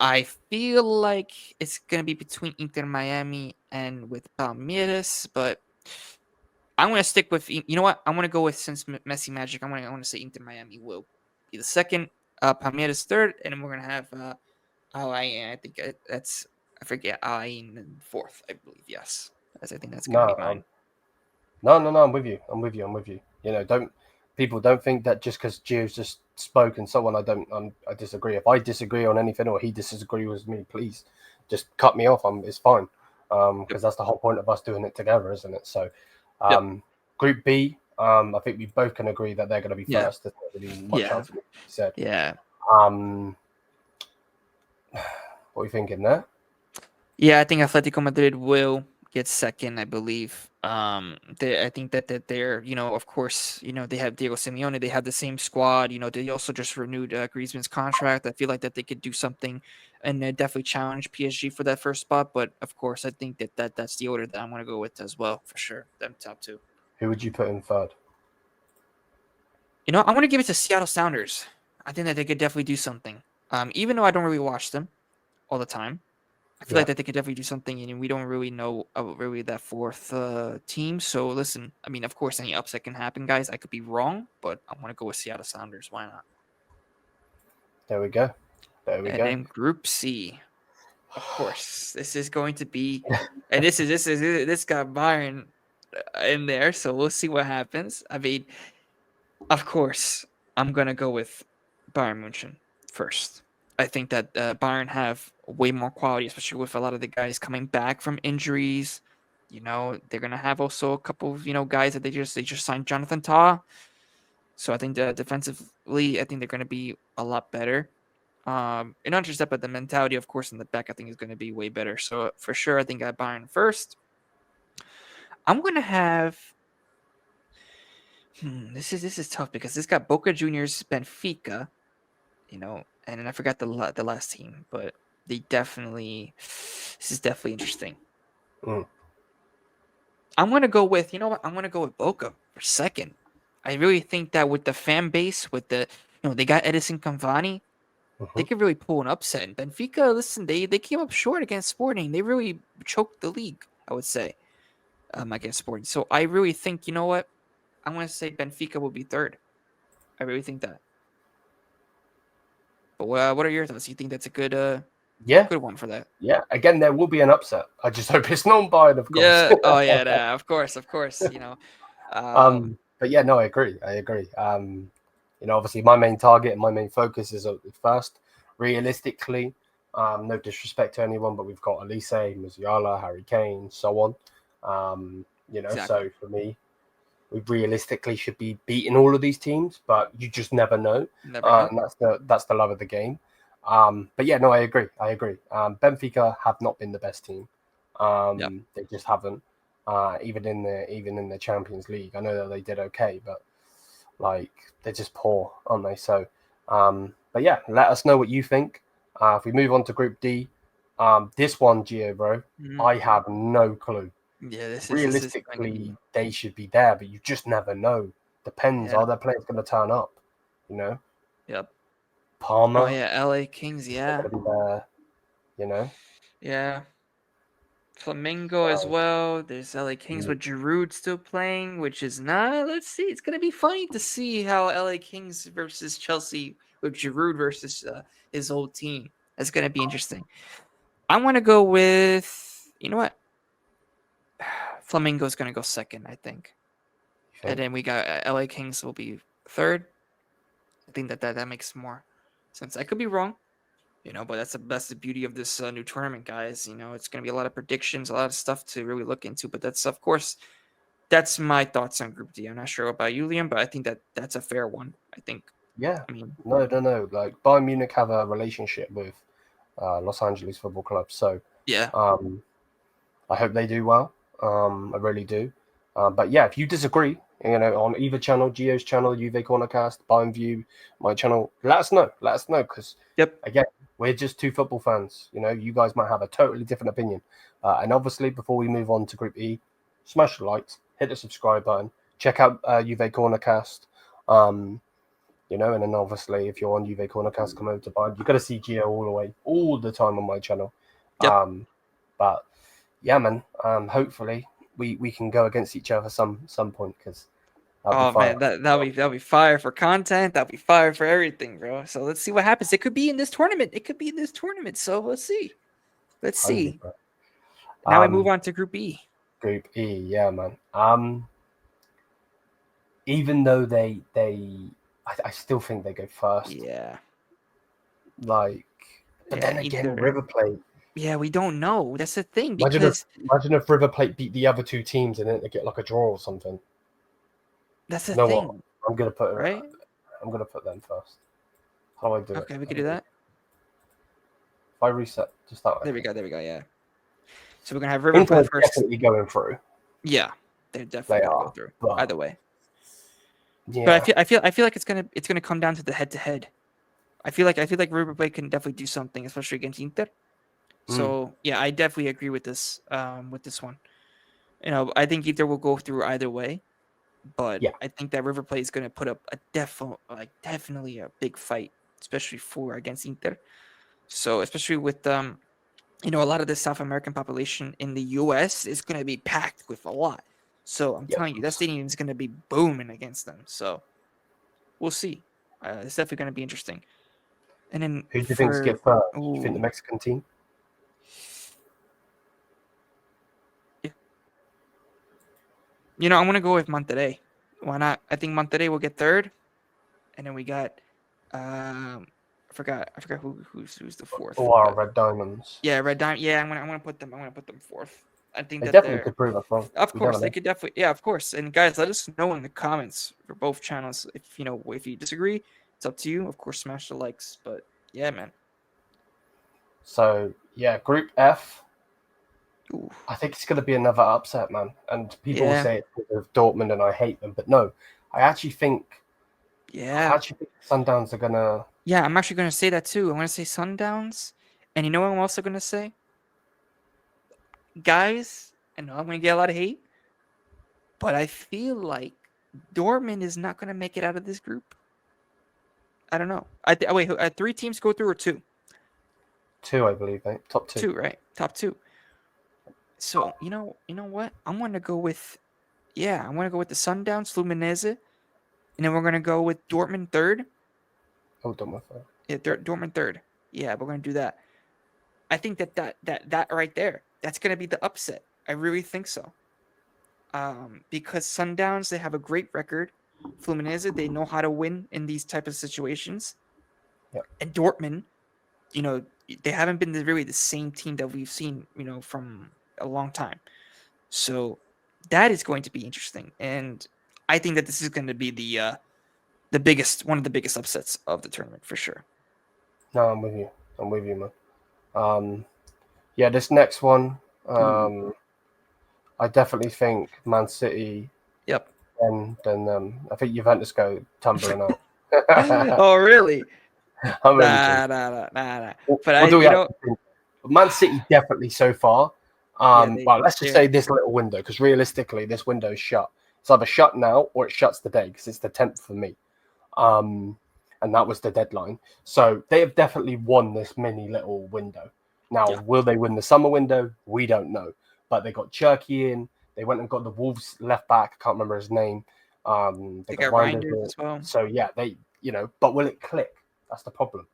I feel like it's going to be between Inter Miami and with Palmeiras, but I'm going to stick with, you know what? I'm going to go with, since Messi Magic, I want to say Inter Miami will be the second, Palmeiras third, and then we're going to have I think that's, I forget, in fourth, I believe. Yes. I think that's going to be mine. No, I'm with you. Don't think that just because Gio's just spoke and so on, I disagree. If I disagree on anything or he disagrees with me, please just cut me off. It's fine. Because that's the whole point of us doing it together, isn't it? So, Group B, I think we both can agree that they're going to be first. There's not really much else to be said. Yeah. What are you thinking there? Yeah, I think Atletico Madrid will get second, I believe. I think that they're, of course, they have Diego Simeone, they have the same squad. They also just renewed Griezmann's contract. I feel like that they could do something and definitely challenge PSG for that first spot. But of course, I think that's the order that I'm going to go with as well, for sure. Them top two. Who would you put in third? I want to give it to Seattle Sounders. I think that they could definitely do something. Even though I don't really watch them all the time, I feel like that they could definitely do something, and we don't really know really that fourth team. So listen, I mean, of course, any upset can happen, guys. I could be wrong, but I want to go with Seattle Sounders. Why not? There we go. And then Group C, of course, this is going to be, and this got Bayern in there, so we'll see what happens. I mean, of course, I'm gonna go with Bayern München first. I think that Bayern have way more quality, especially with a lot of the guys coming back from injuries. They're gonna have also a couple of guys that they just signed, Jonathan Tah. So I think that defensively, I think they're gonna be a lot better. And not just that, but the mentality, of course, in the back, I think is gonna be way better. So for sure, I think I Bayern first. I'm gonna have. This is tough because this got Boca Juniors, Benfica, and then I forgot the last team, but this is definitely interesting. I'm gonna go with, I'm gonna go with Boca for second. I really think that with the fan base, with the, they got Edison Cavani, they could really pull an upset. And Benfica, listen, they came up short against Sporting. They really choked the league, I would say, against Sporting. So I really think, you know what? I'm gonna say Benfica will be third. I really think that. But what are your thoughts? You think that's a good Yeah, Good one for that. yeah. Again, there will be an upset. I just hope it's non-Bayern, of course. Yeah. Oh yeah. Nah, of course. Of course. But yeah, no, I agree. I agree. Obviously, my main target and my main focus is first. Realistically, no disrespect to anyone, but we've got Elise, Musiala, Harry Kane, so on. Exactly. So for me, we realistically should be beating all of these teams, but you just never know. Never know. And that's the love of the game. But yeah, no, I agree. I agree. Benfica have not been the best team. Yep. They just haven't. Even in the Champions League, I know that they did okay, but like they're just poor, aren't they? So, but yeah, let us know what you think. If we move on to Group D, this one, Gio, bro, Mhm. I have no clue. Yeah. This is going to Realistically, be. they should be there, but you just never know. Depends. Yeah. Are their players going to turn up? You know, Yep. Oh Palmer, yeah. L.A. Kings. is they Yeah. going to be there? You know, Yeah. Flamengo as so well. There's LA Kings with Giroud still playing, which is not. Let's see. It's gonna be funny to see how LA Kings versus Chelsea with Giroud versus his old team. That's gonna be interesting. I want to go with. You know what? Flamengo's gonna go second, I think, you and think? then we got LA Kings will be third. I think that makes more sense. I could be wrong. But that's the beauty of this new tournament, guys. It's going to be a lot of predictions, a lot of stuff to really look into. But that's, of course, that's my thoughts on Group D. I'm not sure about you, Liam, but I think that's a fair one. I think. Yeah. I mean, No, no, no. Like Bayern Munich have a relationship with Los Angeles Football Club, so yeah, um, I hope they do well. I really do. But yeah, if you disagree, on either channel, Gio's channel, Juve Cornercast, Bayern View, my channel, let us know. Let us know because yep. again, we're just two football fans. You guys might have a totally different opinion. And obviously, before we move on to Group E, smash the likes, hit the subscribe button, check out Juve Cornercast. And then obviously, if you're on Juve Cornercast, come over to Bayern. You're gonna see Gio all the time on my channel. Yep. But yeah, man. Hopefully we can go against each other some point because that'll be Oh fire. man, that'll be fire for content. That'll be fire for everything, bro. So let's see what happens. It could be in this tournament. It could be in this tournament. So let's see. Let's 100. see. Now we move on to Group E. Group E, yeah, man. Even though I still think they go first. Yeah. Like, but Yeah. then again, Inter. River Plate. Yeah, we don't know. That's the thing Imagine if because imagine if River Plate beat the other two teams and then they get like a draw or something. that's the You know what? thing, I'm gonna put right? I'm gonna put them first. How do I do it? Okay, we could do that. If I reset, just that way. There we go. There we go. Yeah. So we're gonna have River Inter play are first. definitely going through. Yeah, they're They definitely gonna go are, through but either way. But yeah, I feel like it's gonna come down to the head to head. I feel like River Plate can definitely do something, especially against Inter. mm, So yeah, I definitely agree with this one. I think Inter will go through either way, but yeah, I think that River Plate is gonna put up a definitely a big fight, especially for against Inter. So especially with a lot of the South American population in the US is going to be packed with a lot. So I'm yeah. telling you, that stadium is going to be booming against them. So we'll see. It's definitely going to be interesting. And then Who do you think for get first? Do you think the ooh, Mexican team? yeah, I'm going to go with Monterrey. Why not? I think Monterrey will get third, and then we got I forgot who's the fourth. Or our But Red Diamonds? yeah, Red Diamond. Yeah, I'm gonna put them fourth. I think They that definitely they're. could prove us wrong. Of We never course, they know. could definitely. Yeah, of course. And guys, let us know in the comments for both channels if you disagree. It's up to you. Of course, smash the likes. But yeah, man. So yeah, Group F. Ooh, I think it's going to be another upset, man. And people will yeah, say it's because of Dortmund and I hate them, but no, I actually think I yeah, actually think Sundowns are gonna. yeah. I'm actually gonna say that too. I'm gonna say Sundowns, and you know what I'm also gonna say, guys. I know I'm gonna get a lot of hate, but I feel like Dortmund is not gonna make it out of this group. I don't know. Wait. Three teams go through or two? Two, I believe, mate. Top two. Two, right? Top two. So you know what? I'm gonna go with I'm gonna go with the Sundowns, Fluminense, and then we're gonna go with Dortmund third. Hold on, my phone. Yeah, Dortmund third. Yeah, we're gonna do that. I think that right there, that's going to be the upset. I really think so. Because Sundowns, they have a great record. Fluminense, they know how to win in these type of situations. Yep. And Dortmund, they haven't been really the same team that we've seen, from a long time. So that is going to be interesting, and I think that this is going to be one of the biggest upsets of the tournament for sure. No, I'm with you. I'm with you, man. Yeah, this next one, I definitely think Man City. Yep. Then I think Juventus go tumbling out. Oh, really? I'm only Nah, joking. nah, nah, nah, nah. What, But what do we actually think? Man City definitely so far. Yeah, Well, let's just say this little window, because realistically, this window is shut. It's either shut now or it shuts today, because it's the 10th for me. And that was the deadline. So they have definitely won this mini little window. Now, will they win the summer window? We don't know. But they got Cherky in. They went and got the Wolves left back. I can't remember his name. They got Reinders as well. So yeah, but will it click? That's the problem,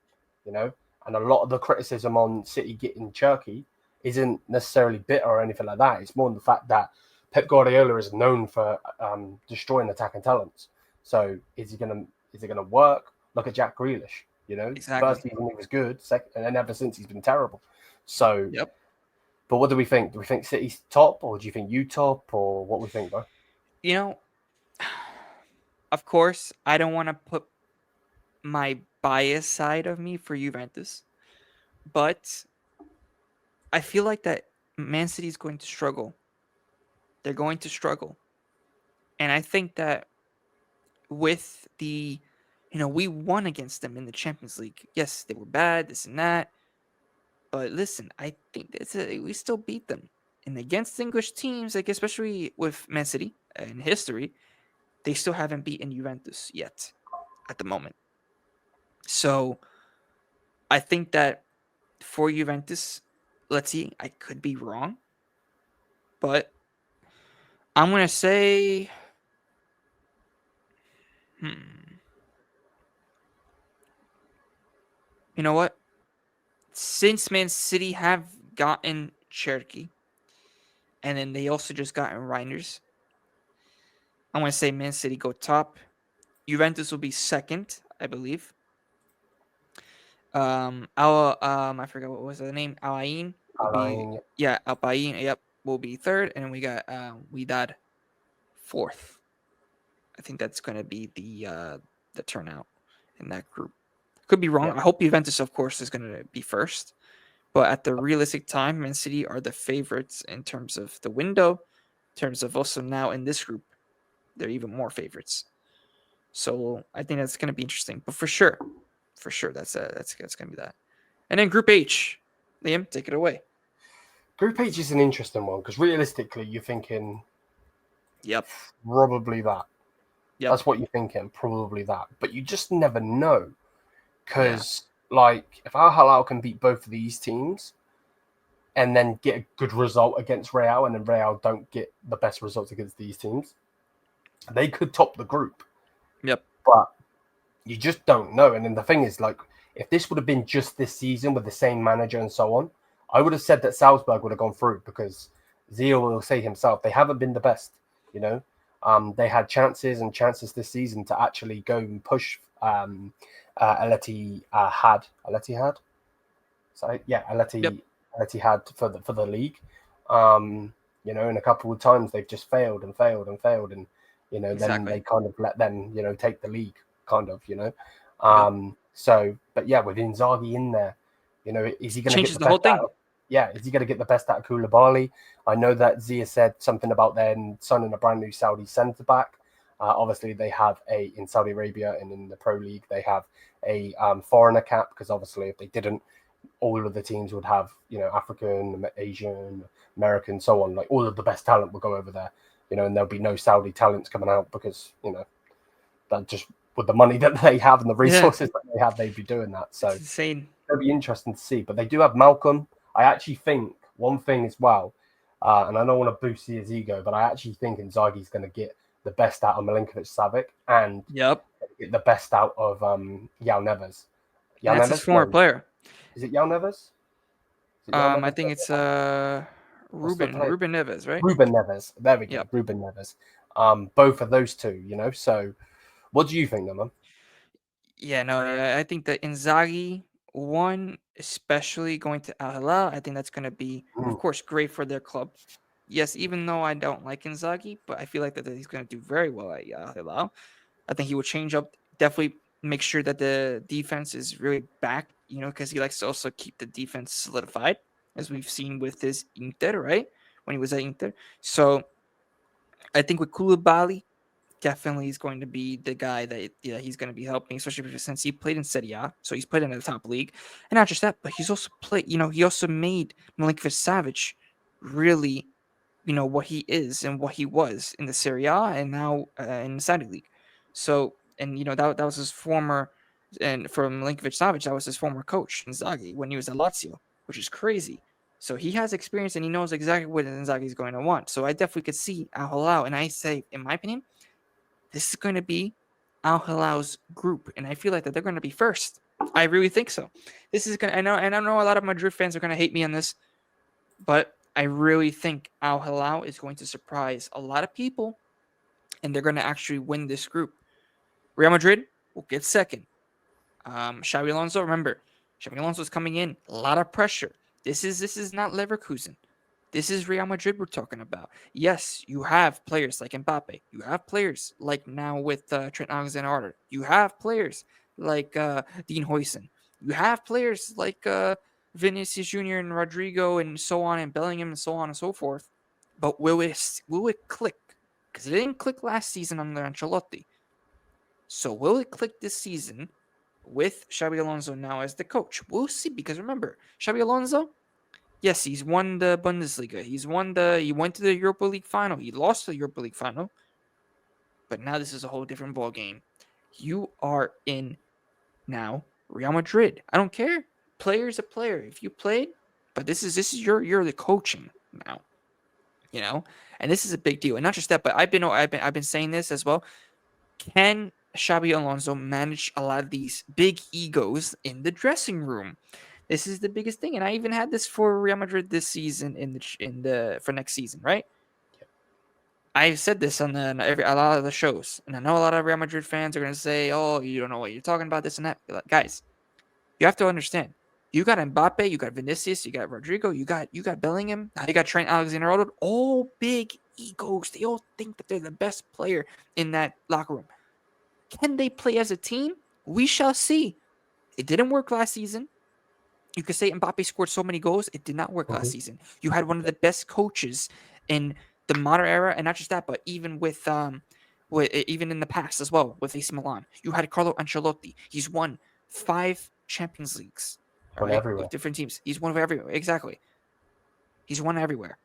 And a lot of the criticism on City getting Cherky isn't necessarily bitter or anything like that. It's more the fact that Pep Guardiola is known for destroying attacking talents. So is it gonna work? Look at Jack Grealish. Exactly. First season he was good, second, and then ever since he's been terrible. So, yep. But what do we think? Do we think City's top, or do you think you top, or what we think, bro? Of course, I don't want to put my bias side of me for Juventus, but I feel like that Man City is going to struggle. They're going to struggle, and I think that with we won against them in the Champions League. Yes, they were bad, this and that. But listen, I think we still beat them. And against English teams, like especially with Man City in history, they still haven't beaten Juventus yet at the moment. So I think that for Juventus, let's see, I could be wrong, but I'm going to say, you know what? Since Man City have gotten Cherky, and then they also just gotten Reinders, I'm going to say Man City go top. Juventus will be second, I believe. I forgot what was the name. Alain will be Alpain. Yep, will be third, and we got Widad fourth. I think that's going to be the turnout in that group. Could be wrong. Yeah. I hope Juventus, of course, is going to be first. But at the realistic time, Man City are the favorites in terms of the window. In terms of also now in this group, they're even more favorites. So I think that's going to be interesting. But for sure, that's going to be that. And then Group H, Liam, take it away. Group H is an interesting one because realistically, you're thinking, yep, probably that. Yep. That's what you're thinking, probably that. But you just never know. Because, if Al Hilal can beat both of these teams and then get a good result against Real, and then Real don't get the best results against these teams, they could top the group. Yep. But you just don't know. And then the thing is, if this would have been just this season with the same manager and so on, I would have said that Salzburg would have gone through because Zio will say himself, they haven't been the best, They had chances this season to actually go and push Aleti had. So yeah, Aleti had for the league. And a couple of times they've just failed, and then they kind of let them, take the league, kind of, So, but yeah, with Inzaghi in there, is he going to get the whole thing? Is he going to get the best out of Koulibaly? I know that Zia said something about then signing a brand new Saudi centre back. Obviously, they have in Saudi Arabia and in the Pro League, they have a foreigner cap because obviously, if they didn't, all of the teams would have African, Asian, American, so on. Like all of the best talent will go over there, and there'll be no Saudi talents coming out because that just with the money that they have and the resources that they have, they'd be doing that. So it's insane. It'll be interesting to see. But they do have Malcolm. I actually think one thing as well, and I don't want to boost his ego, but I actually think Inzaghi's going to get the best out of Milinkovic-Savic and get the best out of Yao Neves. That's his former player. Is it Yao Neves? I think it's Ruben Neves, right? Ruben Neves. There we go. Yep. Ruben Neves. Both of those two, So what do you think, then, man? Yeah, no, I think that Inzaghi one, especially going to Al Hilal, I think that's going to be, of course, great for their club. Yes, even though I don't like Inzaghi, but I feel like that he's going to do very well at Al Hilal. I think he will change up, definitely make sure that the defense is really back, because he likes to also keep the defense solidified, as we've seen with his Inter, right? When he was at Inter. So I think with Koulibaly, definitely is going to be the guy that he's going to be helping, especially since he played in Serie A, so he's played in the top league, and not just that, but he's also played. He also made Milinkovic-Savic really, what he is and what he was in the Serie A, and now in the Saudi league. So, and that was his former, and for Milinkovic-Savic, that was his former coach Inzaghi when he was at Lazio, which is crazy. So he has experience and he knows exactly what Inzaghi is going to want. So I definitely could see Al Hilal, and I say, in my opinion, this is going to be Al Hilal's group, and I feel like that they're going to be first. I really think so. This is going to, and I know a lot of Madrid fans are going to hate me on this, but I really think Al Hilal is going to surprise a lot of people, and they're going to actually win this group. Real Madrid will get second. Xabi Alonso, remember, Xabi Alonso is coming in, a lot of pressure. This is not Leverkusen. This is Real Madrid we're talking about. Yes, you have players like Mbappe. You have players like now with Trent Alexander-Arnold. You have players like Dean Huijsen. You have players like Vinicius Jr. and Rodrigo and so on, and Bellingham and so on and so forth. But will it click? Because it didn't click last season under Ancelotti. So will it click this season with Xabi Alonso now as the coach? We'll see. Because remember, Xabi Alonso, yes, he's won the Bundesliga. He went to the Europa League final. He lost the Europa League final. But now this is a whole different ball game. You are in now Real Madrid. I don't care. Player's a player. If you played, but this is you're the coaching now. And this is a big deal. And not just that, but I've been saying this as well. Can Xabi Alonso manage a lot of these big egos in the dressing room? This is the biggest thing, and I even had this for Real Madrid this season for next season, right? I've said this on a lot of the shows, and I know a lot of Real Madrid fans are going to say, "Oh, you don't know what you're talking about, this and that." Like, guys, you have to understand. You got Mbappe, you got Vinicius, you got Rodrigo, you got Bellingham, now you got Trent Alexander-Arnold. All big egos. They all think that they're the best player in that locker room. Can they play as a team? We shall see. It didn't work last season. You could say Mbappe scored so many goals. It did not work last season. You had one of the best coaches in the modern era, and not just that, but even even in the past as well with AC Milan. You had Carlo Ancelotti. He's won 5 Champions Leagues, all right, with different teams. He's won everywhere. Exactly. He's won everywhere,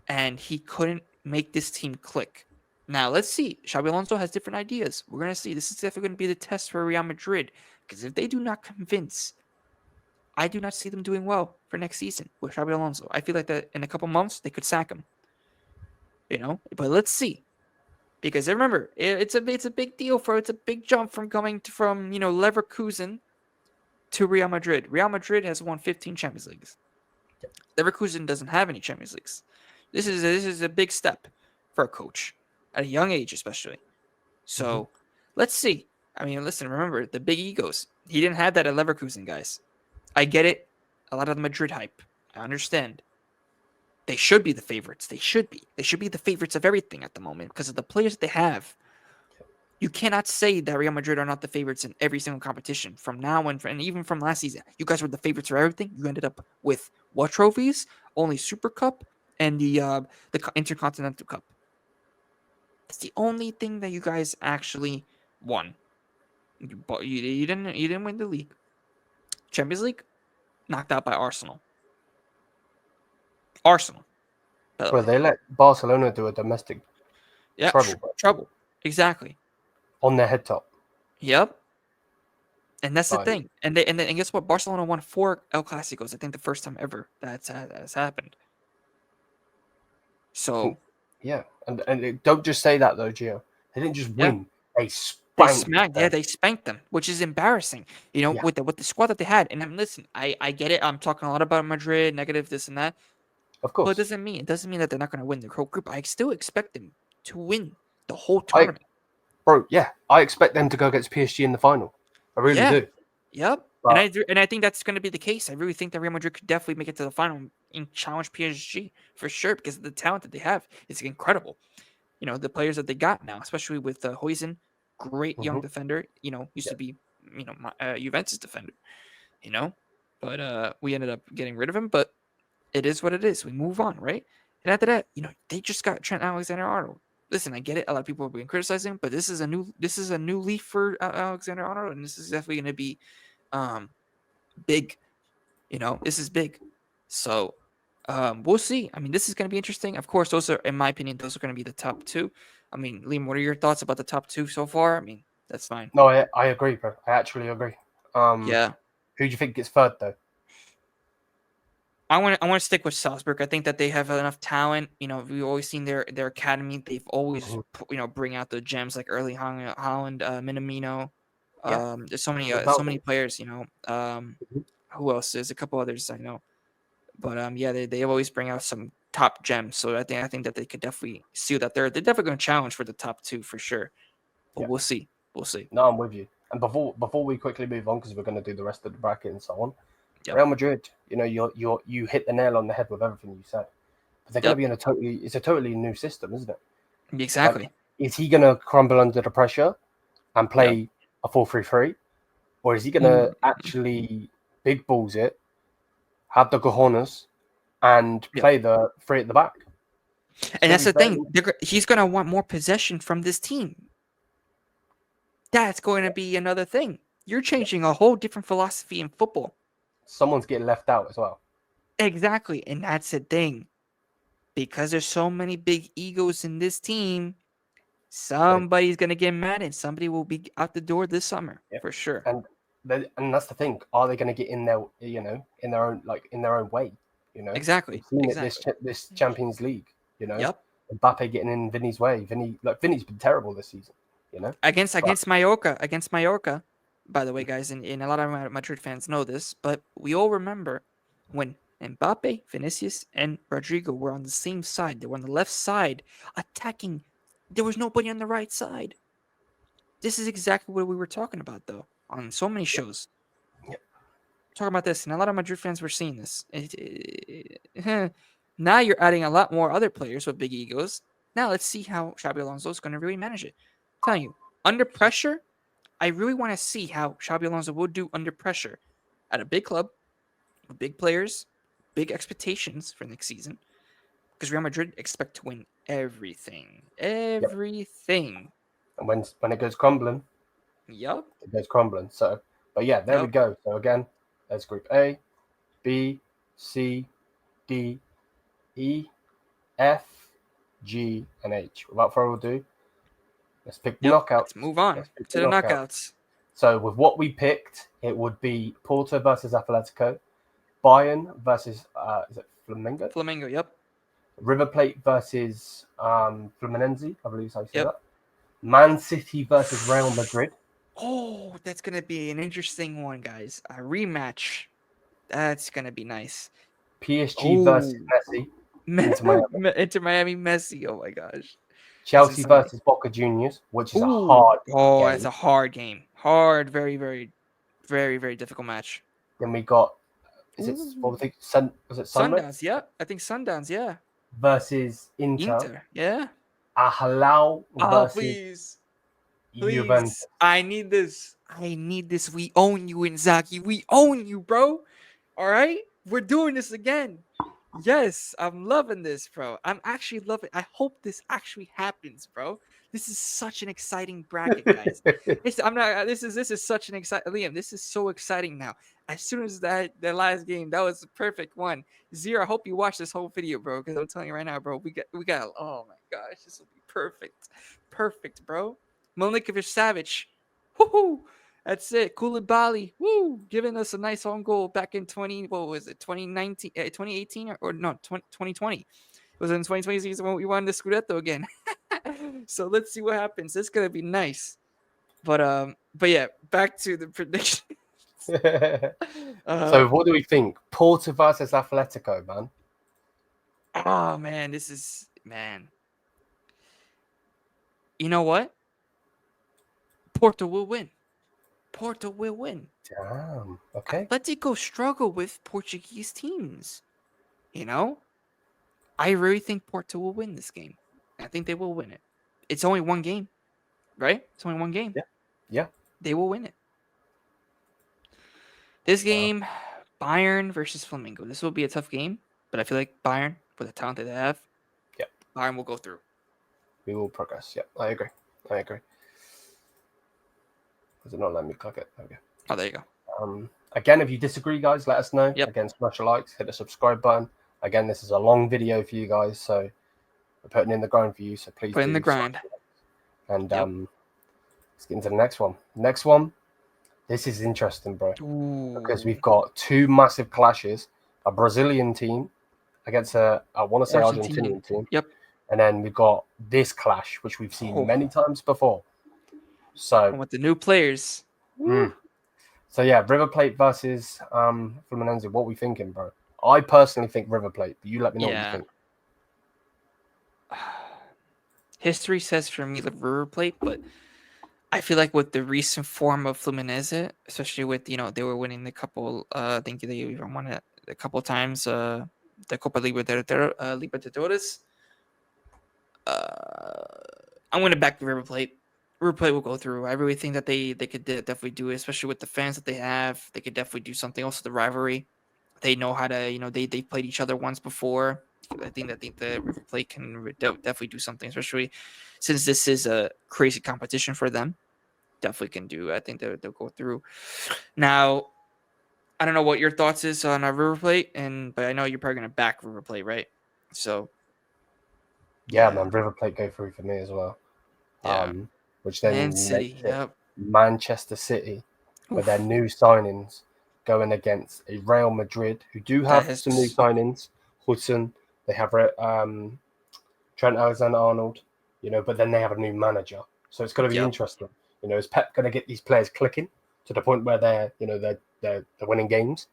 and he couldn't make this team click. Now, let's see. Xabi Alonso has different ideas. We're going to see. This is definitely going to be the test for Real Madrid, because if they do not convince, I do not see them doing well for next season with Xabi Alonso. I feel like that in a couple months, they could sack him. But let's see. Because remember, it's a big deal it's a big jump from coming from Leverkusen to Real Madrid. Real Madrid has won 15 Champions Leagues. Leverkusen doesn't have any Champions Leagues. This is a big step for a coach at a young age, especially. So let's see. I mean, listen, remember the big egos. He didn't have that at Leverkusen, guys. I get it. A lot of the Madrid hype. I understand. They should be the favorites. They should be. They should be the favorites of everything at the moment because of the players that they have. You cannot say that Real Madrid are not the favorites in every single competition from now and even from last season. You guys were the favorites for everything. You ended up with what trophies? Only Super Cup and the Intercontinental Cup. That's the only thing that you guys actually won. You didn't win the league. Champions League, knocked out by Arsenal. Well, they let Barcelona do a domestic trouble. Exactly. On their head top. Yep. And that's the thing. And guess what? Barcelona won 4 El Clásicos. I think the first time ever that's happened. So yeah, and don't just say that though, Gio. They didn't just win; they They banked smacked, yeah, them. they spanked them, which is embarrassing. Yeah, With the squad that they had. And listen, I get it. I'm talking a lot about Madrid, negative this and that, of but course. it doesn't mean that they're not going to win the whole group. I still expect them to win the whole I tournament. Bro, yeah, I expect them to go against PSG in the final. I really Yeah, do. yep. But And I think that's going to be the case. I really think that Real Madrid could definitely make it to the final and challenge PSG for sure because the talent that they have is incredible. The players that they got now, especially with Huijsen, great young mhm, defender. Used yeah, to be Juventus defender. You know, but we ended up getting rid of him. But it is what it is. We move on, right? And after that, they just got Trent Alexander-Arnold. Listen, I get it. A lot of people are being criticizing, but this is a new leaf for Alexander-Arnold, and this is definitely going to be um big. This is big. So we'll see. I mean, this is going to be interesting. Of course, those are, in my opinion, those are going to be the top two. I mean, Liam, what are your thoughts about the top two so far? I mean, that's fine. no, I agree, bro. I actually agree. Yeah, Who do you think gets third though? I want to stick with Salzburg. I think that they have enough talent. We've always seen their academy. They've always Mhm, bring out the gems like Erling Haaland, Minamino. yeah, There's so without many them. players. Mhm, Who else? There's a couple others I know, but yeah, they always bring out some top gems. So I think that they could definitely see that they're definitely going to challenge for the top two for sure. But yeah, we'll see. We'll see. no, I'm with you. And before we quickly move on, because we're going to do the rest of the bracket and so on, Yep. Real Madrid, you hit the nail on the head with everything you said. But they're going to Yep. be in it's a totally new system, isn't it? Like, Exactly. is he going to crumble under the pressure and Yep. play a 4-3-3, or is he going Mm, to actually big balls it, have the cojones, and yep. play the three at the back? It's And going that's to be the very thing. He's going to want more possession from this team. That's going to be another thing. You're yeah. changing a whole different philosophy in football. Someone's getting left out as well. Exactly. And that's the thing. Because there's so many big egos in this team, They, somebody's going to get mad and somebody will be out the door this summer yeah, for sure. and and that's the thing. Are they going to get in their in their own way? Exactly. We've seen it Exactly. this Champions League. Yep. Mbappe getting in Vinny's way. Vinny's been terrible this season. But Against Mallorca, by the way, guys, and a lot of Madrid fans know this, but we all remember when Mbappe, Vinicius, and Rodrigo were on the same side. They were on the left side attacking. There was nobody on the right side. This is exactly what we were talking about, though, on so many shows. yeah, Talking about this, and a lot of Madrid fans were seeing this. Now you're adding a lot more other players with big egos. Now let's see how Xabi Alonso is going to really manage it. I'm telling you, under pressure, I really want to see how Xabi Alonso will do under pressure at a big club with big players, big expectations for next season. Because Real Madrid expect to win everything, yeah. everything. And when it goes crumbling, Yup, it goes crumbling. So, but yeah, there we yup. go. So again, there's Group A, B, C, D, E, F, G, and H. Without further ado, let's pick the Yep. knockouts. Let's move on Let's pick to the the knockouts. knockouts. So with what we picked, it would be Porto versus Atletico, Bayern versus is it Flamengo, Flamengo, yep. River Plate versus Fluminense, I believe is how you say Yep. that. Man City versus Real Madrid, Oh, that's going to be an interesting one, guys. A rematch. That's going to be nice. PSG versus Oh, Messi, Inter Miami, Inter Miami Messi. Oh my gosh. That's Chelsea exciting. versus Boca Juniors, which is a Ooh. hard Oh, that's game. a hard game. Hard, very, very, very, very difficult match. Then we got what Ooh. was it was it Sunrise Sundowns, yeah. I think Sundowns, yeah. versus Inter, Inter, yeah. Ahlau Oh, versus please. Juventus. Please. I need this. I need this. We own you, Inzaghi. We own you, bro. All right? We're doing this again. Yes, I'm loving this, bro. I'm actually loving. I hope this actually happens, bro. This is such an exciting bracket, guys. I'm not. This is such an exciting. Liam, this is so exciting now. As soon as that last game, that was the perfect one. Zero. I hope you watch this whole video, bro. Because I'm telling you right now, bro. We got. Oh my gosh, this will be perfect, perfect, bro. Milinkovic Savage. Woohoo! That's it. Koulibaly, woo, giving us a nice own goal back in 2019, 2018 or no, 2020. It was in 2020 season when we won the Scudetto again. So let's see what happens. It's gonna be nice. But yeah, back to the prediction. So what do we think? Porto versus Atletico, man. Oh man, this is man. You know what? Porto will win. Porto will win. Damn. Okay. Atletico struggle with Portuguese teams. You know, I really think Porto will win this game. I think they will win it. It's only one game, right? It's only one game. Yeah. Yeah. They will win it. This Wow. game, Bayern versus Flamengo. This will be a tough game, but I feel like Bayern, with the talent that they have, Yeah. Bayern will go through. We will progress. Yeah, I agree. I agree. Does it not let me click it? Okay. Oh, there you go. Again, if you disagree, guys, let us know. Yep. Again, smash the likes, hit the subscribe button. Again, this is a long video for you guys, so we're putting in the grind for you. So please Put in do the grind. And Yep. Let's get into the next one. Next one, this is interesting, bro, because Ooh. we've got two massive clashes: a Brazilian team against I want to say Argentinian. Argentinian team. Yep. And then we've got this clash, which we've seen many times before. So And with the new players. So yeah, River Plate versus Fluminense. What are we thinking, bro? I personally think River Plate, but you let me know what you think. History says for me the River Plate, but I feel like with the recent form of Fluminense, especially with they were winning the couple. I think they even won it a couple times. The Copa Libertadores. I'm going to back the River Plate. River Plate will go through. I really think that they could definitely do it, especially with the fans that they have. They could definitely do something. Also, the rivalry. They know how to, they played each other once before. I think the River Plate can definitely do something, especially since this is a crazy competition for them. Definitely can do. I think they'll go through. Now, I don't know what your thoughts is on River Plate, but I know you're probably going to back River Plate, right? So, yeah, man, River Plate go through for me as well. Yeah. Which then Man makes City. it Yep. Manchester City with their new signings going against a Real Madrid who do have some new signings. Hudson, they have Trent Alexander-Arnold, but then they have a new manager, so it's going to be interesting. Is Pep going to get these players clicking to the point where they're winning games?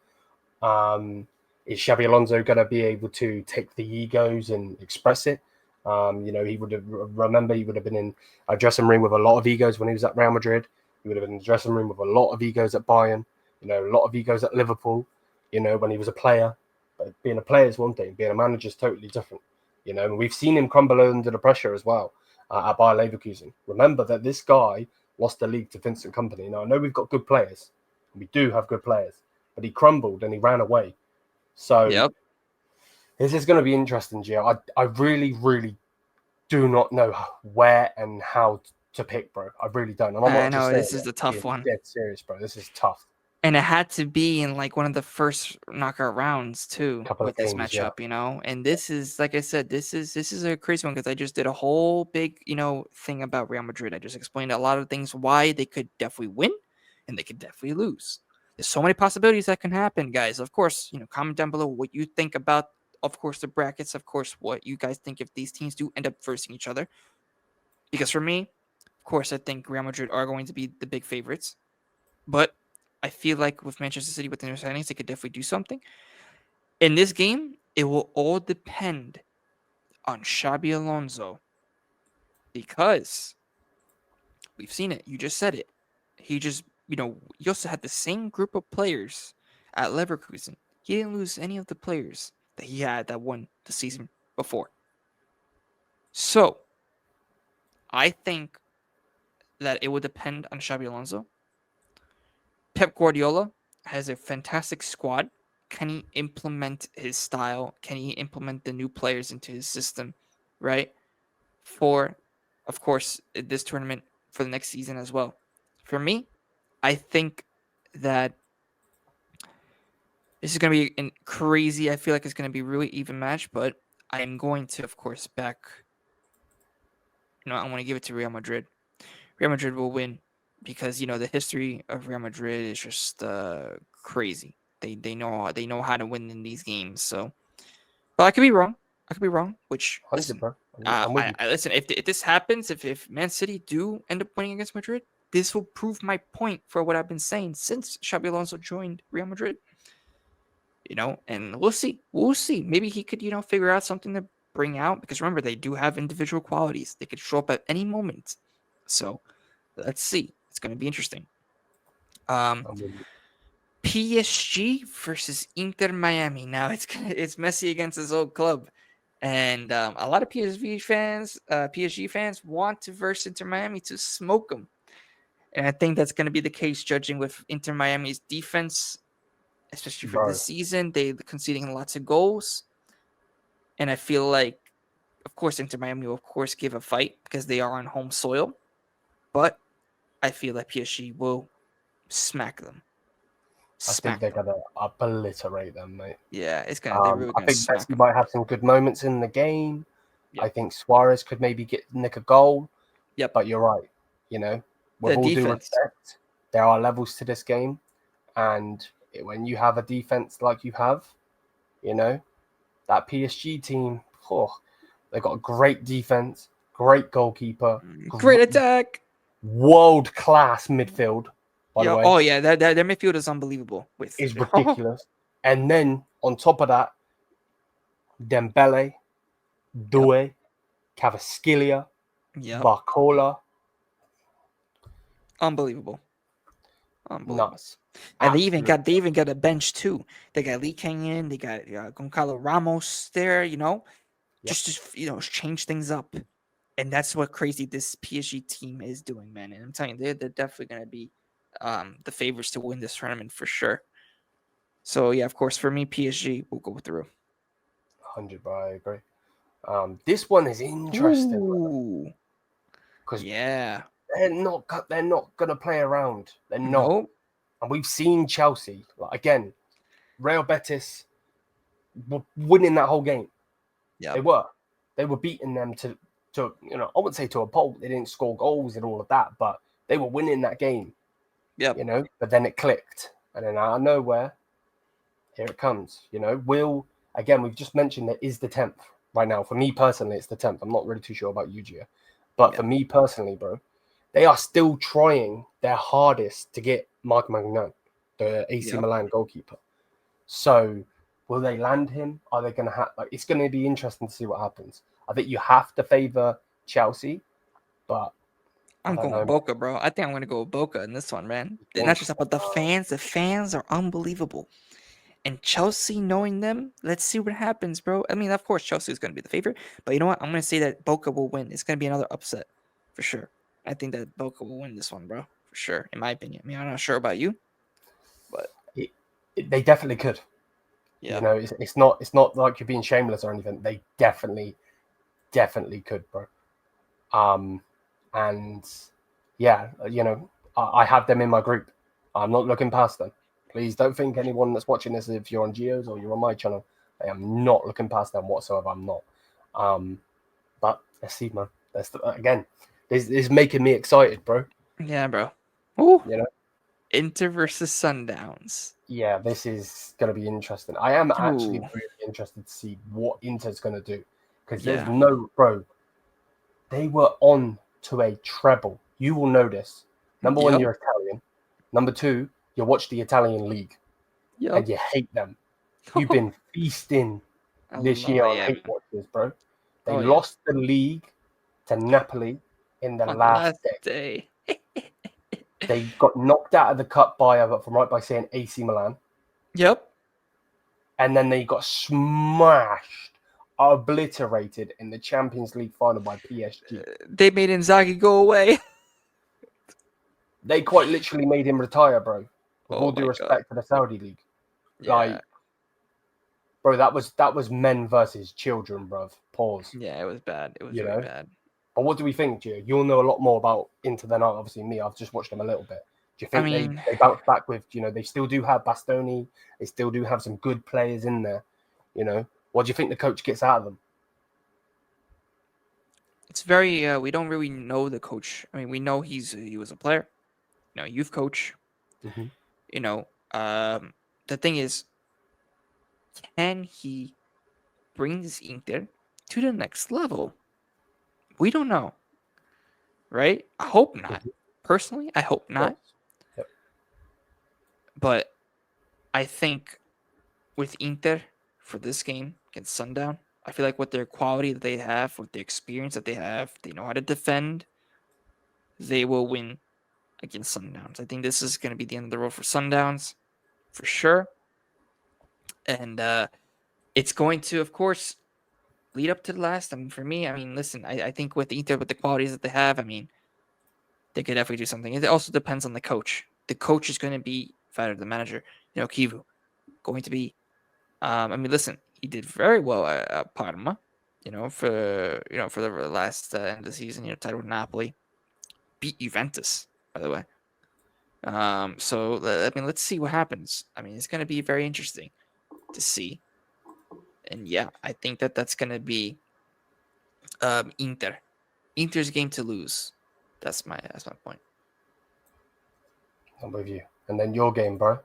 Is Xabi Alonso going to be able to take the egos and express it? He would have been in a dressing room with a lot of egos when he was at Real Madrid. He would have been in the dressing room with a lot of egos at Bayern. A lot of egos at Liverpool. When he was a player. But being a player is one thing. Being a manager is totally different. And we've seen him crumble under the pressure as well at Bayer Leverkusen. Remember that this guy lost the league to Vincent Kompany. Now I know we've got good players. We do have good players, but he crumbled and he ran away. So this is going to be interesting, Gio. I really, really do not know where and how to pick, bro. I really don't. And I'm not just saying this is a tough one. Dead serious, bro. This is tough. And it had to be in like one of the first knockout rounds too with this matchup, And this is, like I said, this is a crazy one because I just did a whole big, thing about Real Madrid. I just explained a lot of things why they could definitely win and they could definitely lose. There's so many possibilities that can happen, guys. Of course, comment down below what you think about, of course, the brackets. Of course, what you guys think if these teams do end up versing each other. Because for me, of course, I think Real Madrid are going to be the big favorites. But I feel like with Manchester City, with their signings, they could definitely do something. In this game, it will all depend on Xabi Alonso. Because we've seen it. You just said it. He just, he also had the same group of players at Leverkusen. He didn't lose any of the players that he had that won the season before. So, I think that it would depend on Xabi Alonso. Pep Guardiola has a fantastic squad. Can he implement his style? Can he implement the new players into his system, right? For, of course, this tournament for the next season as well. For me, I think that this is going to be crazy. I feel like it's going to be really even match, but I am going to, of course, back. I want to give it to Real Madrid. Real Madrid will win because the history of Real Madrid is just crazy. They know how to win in these games. So, but I could be wrong. Which listen, bro. I'm with you. listen. If this happens, if Man City do end up winning against Madrid, this will prove my point for what I've been saying since Xabi Alonso joined Real Madrid. And we'll see. We'll see. Maybe he could, figure out something to bring out, because remember, they do have individual qualities. They could show up at any moment. So let's see. It's going to be interesting. PSG versus Inter Miami. Now it's Messi against his old club, and a lot of PSG fans want to verse Inter Miami to smoke them, and I think that's going to be the case, judging with Inter Miami's defense, especially for this season. They're conceding lots of goals, and I feel like, of course, Inter Miami will, of course, give a fight because they are on home soil, but I feel like PSG will smack them. I think they're gonna obliterate them, mate. Yeah, it's gonna. They're really I gonna think smack Messi them. might have some good moments in the game. Yep. I think Suarez could maybe nick a goal. Yep. But you're right. With all due respect, there are levels to this game, and when you have a defense like you have, that PSG team, they got a great defense, great goalkeeper, great attack, world-class midfield. By the way, oh yeah, their midfield is unbelievable. Is ridiculous. And then on top of that, Dembele, Doué, Cavaskillia, Barcola. Unbelievable. Nuts. And they even got a bench too. They got Lee in, they got Goncalo Ramos there, just to change things up. And that's what crazy this PSG team is doing, man. And I'm telling you, they're definitely going to be the favorites to win this tournament for sure. So yeah, of course, for me, PSG will go through. 100, bro. I agree. This one is interesting because they're not gonna play around. They're not, nope. And we've seen Chelsea again. Real Betis were winning that whole game. Yeah, they were beating them to I wouldn't say to a pulp. They didn't score goals and all of that, but they were winning that game. Yeah, But then it clicked, and then out of nowhere, here it comes. We've just mentioned it is the 10th right now. For me personally, it's the 10th. I'm not really too sure about you, Gia. But for me personally, bro, they are still trying their hardest to get Marc Magnan, the AC Milan goalkeeper. So will they land him? Are they going to have... it's going to be interesting to see what happens. I think you have to favor Chelsea, but... I'm going with Boca, bro. I think I'm going to go with Boca in this one, man. They're not just about the fans. The fans are unbelievable. And Chelsea, knowing them, let's see what happens, bro. I mean, of course, Chelsea is going to be the favorite. But you know what? I'm going to say that Boca will win. It's going to be another upset, for sure. I think that Boca will win this one, bro. For sure, in my opinion. I mean, I'm not sure about you, but... They definitely could. Yeah. It's not like you're being shameless or anything. They definitely could, bro. And yeah, I have them in my group. I'm not looking past them. Please don't think anyone that's watching this, if you're on Geo's or you're on my channel, I am not looking past them whatsoever. I'm not. But let's see, man. Again, this is making me excited, bro. Yeah, bro. Ooh. You know, Inter versus Sundowns. Yeah, this is going to be interesting. I am actually really interested to see what Inter's going to do, because there's no, bro. They were on to a treble. You will know this. Number one, you're Italian. Number two, you watch the Italian league, and you hate them. You've been feasting this year on hate watchers, bro. They lost the league to Napoli in the last day. They got knocked out of the cup by saying AC Milan. Yep. And then they got smashed, obliterated in the Champions League final by PSG. They made Inzaghi go away. They quite literally made him retire, bro. With all due respect to the Saudi league. Yeah. Bro, that was men versus children, bro. Pause. Yeah, it was bad. It was really bad. But what do we think, Gio? You'll know a lot more about Inter than obviously me. I've just watched them a little bit. Do you think they bounce back with, they still do have Bastoni. They still do have some good players in there. What do you think the coach gets out of them? It's very, we don't really know the coach. I mean, we know he was a player, youth coach. Mm-hmm. The thing is, can he bring this Inter to the next level? We don't know, right? I hope not. Personally, I hope not. Yep. But I think with Inter for this game against Sundown, I feel like with their quality that they have, with the experience that they have, they know how to defend, they will win against Sundowns. I think this is going to be the end of the road for Sundowns for sure. And it's going to, of course, lead up to the last. I mean, for me, I mean, listen, I think with Inter, with the qualities that they have, I mean, they could definitely do something. It also depends on the coach. The coach is going to be Fader, the manager, Kivu, going to be. I mean, listen, he did very well at Parma, for the last end of the season, tied with Napoli, beat Juventus, by the way. So I mean, let's see what happens. I mean, it's going to be very interesting to see. And yeah, I think that's going to be Inter's game to lose. That's my point. I'm with you. And then your game, bro.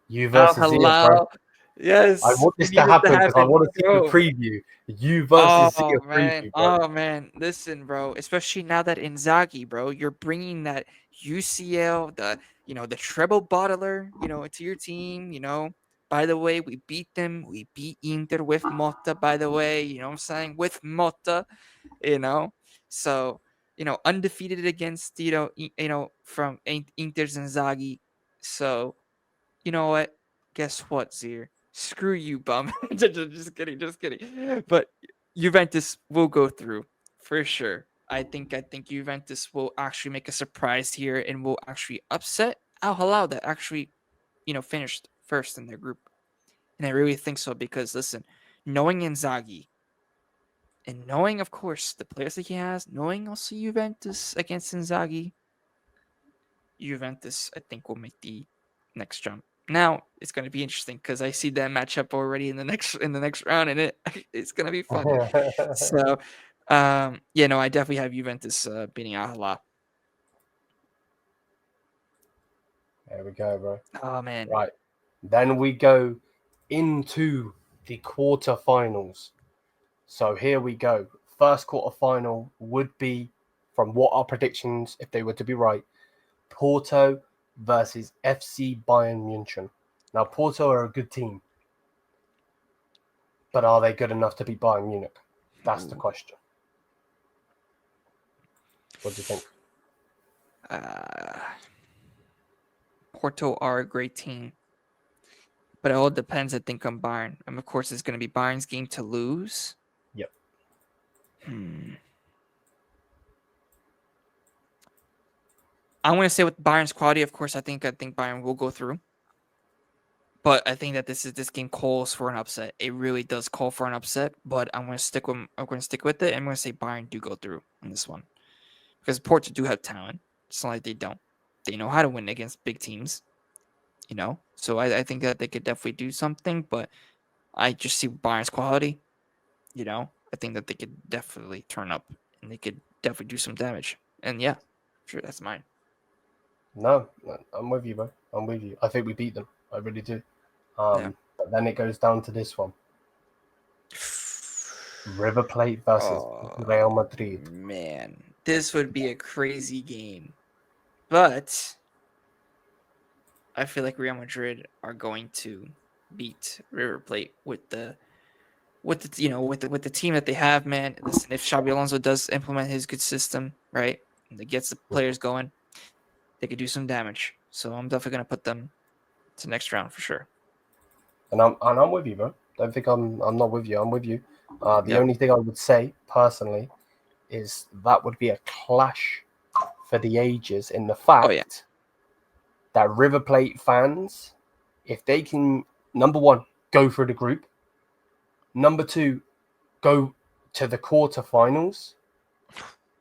You versus Zia, bro. Hello. Yes. I want this to happen because I want to see the preview. You versus Zia preview, bro. Oh man, listen, bro. Especially now that Inzaghi, bro, you're bringing that UCL, the treble bottler, into your team. By the way, we beat them. We beat Inter with Motta. By the way, you know what I'm saying, with Motta. So undefeated against from Inter's Inzaghi. So you know what? Guess what, Zier? Screw you, bum. Just kidding. But Juventus will go through for sure. I think Juventus will actually make a surprise here and will actually upset Al Hilal that actually, finished first in their group. And I really think so because listen, knowing Inzaghi and knowing, of course, the players that he has, knowing also Juventus against Inzaghi, Juventus, I think, will make the next jump. Now it's going to be interesting because I see that matchup already in the next round, and it's going to be fun. So, I definitely have Juventus beating Al Hilal. There we go, bro. Oh man! Right, then we go into the quarterfinals. So here we go. First quarterfinal would be, from what our predictions, if they were to be right, Porto versus FC Bayern München. Now, Porto are a good team, but are they good enough to beat Bayern Munich? That's the question. What do you think? Porto are a great team, but it all depends, I think, on Bayern. And of course, it's going to be Bayern's game to lose. Yep. I'm going to say with Bayern's quality, of course, I think Bayern will go through. But I think that this game calls for an upset. It really does call for an upset. But I'm going to stick with it. I'm going to say Bayern do go through on this one because Porto do have talent. It's not like they don't. They know how to win against big teams. So I think that they could definitely do something. But I just see Bayern's quality. I think that they could definitely turn up and they could definitely do some damage. And yeah, sure, that's mine. No, I'm with you, bro. I'm with you. I think we beat them. I really do. But then it goes down to this one. River Plate versus Real Madrid. Man, this would be a crazy game. But I feel like Real Madrid are going to beat River Plate with the team that they have, man. Listen, if Xabi Alonso does implement his good system, right, and it gets the players going, they could do some damage. So I'm definitely gonna put them to next round for sure. And I'm with you, bro. Don't think I'm not with you. I'm with you. The only thing I would say personally is that would be a clash for the ages in the fact that River Plate fans, if they can, number one, go through the group, number two, go to the quarterfinals,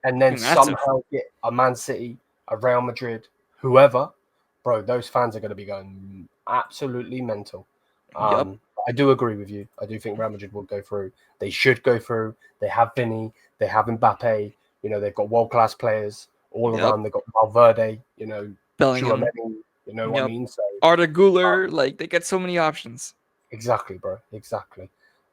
and then somehow get a Man City, a Real Madrid, whoever, bro, those fans are going to be going absolutely mental. I do agree with you. I do think Real Madrid will go through. They should go through. They have Vinny. They have Mbappe. They've got world-class players all around. They've got Valverde, Bellingham. Chouameni, what I mean? So Arda Güler, they get so many options. Exactly, bro. Exactly.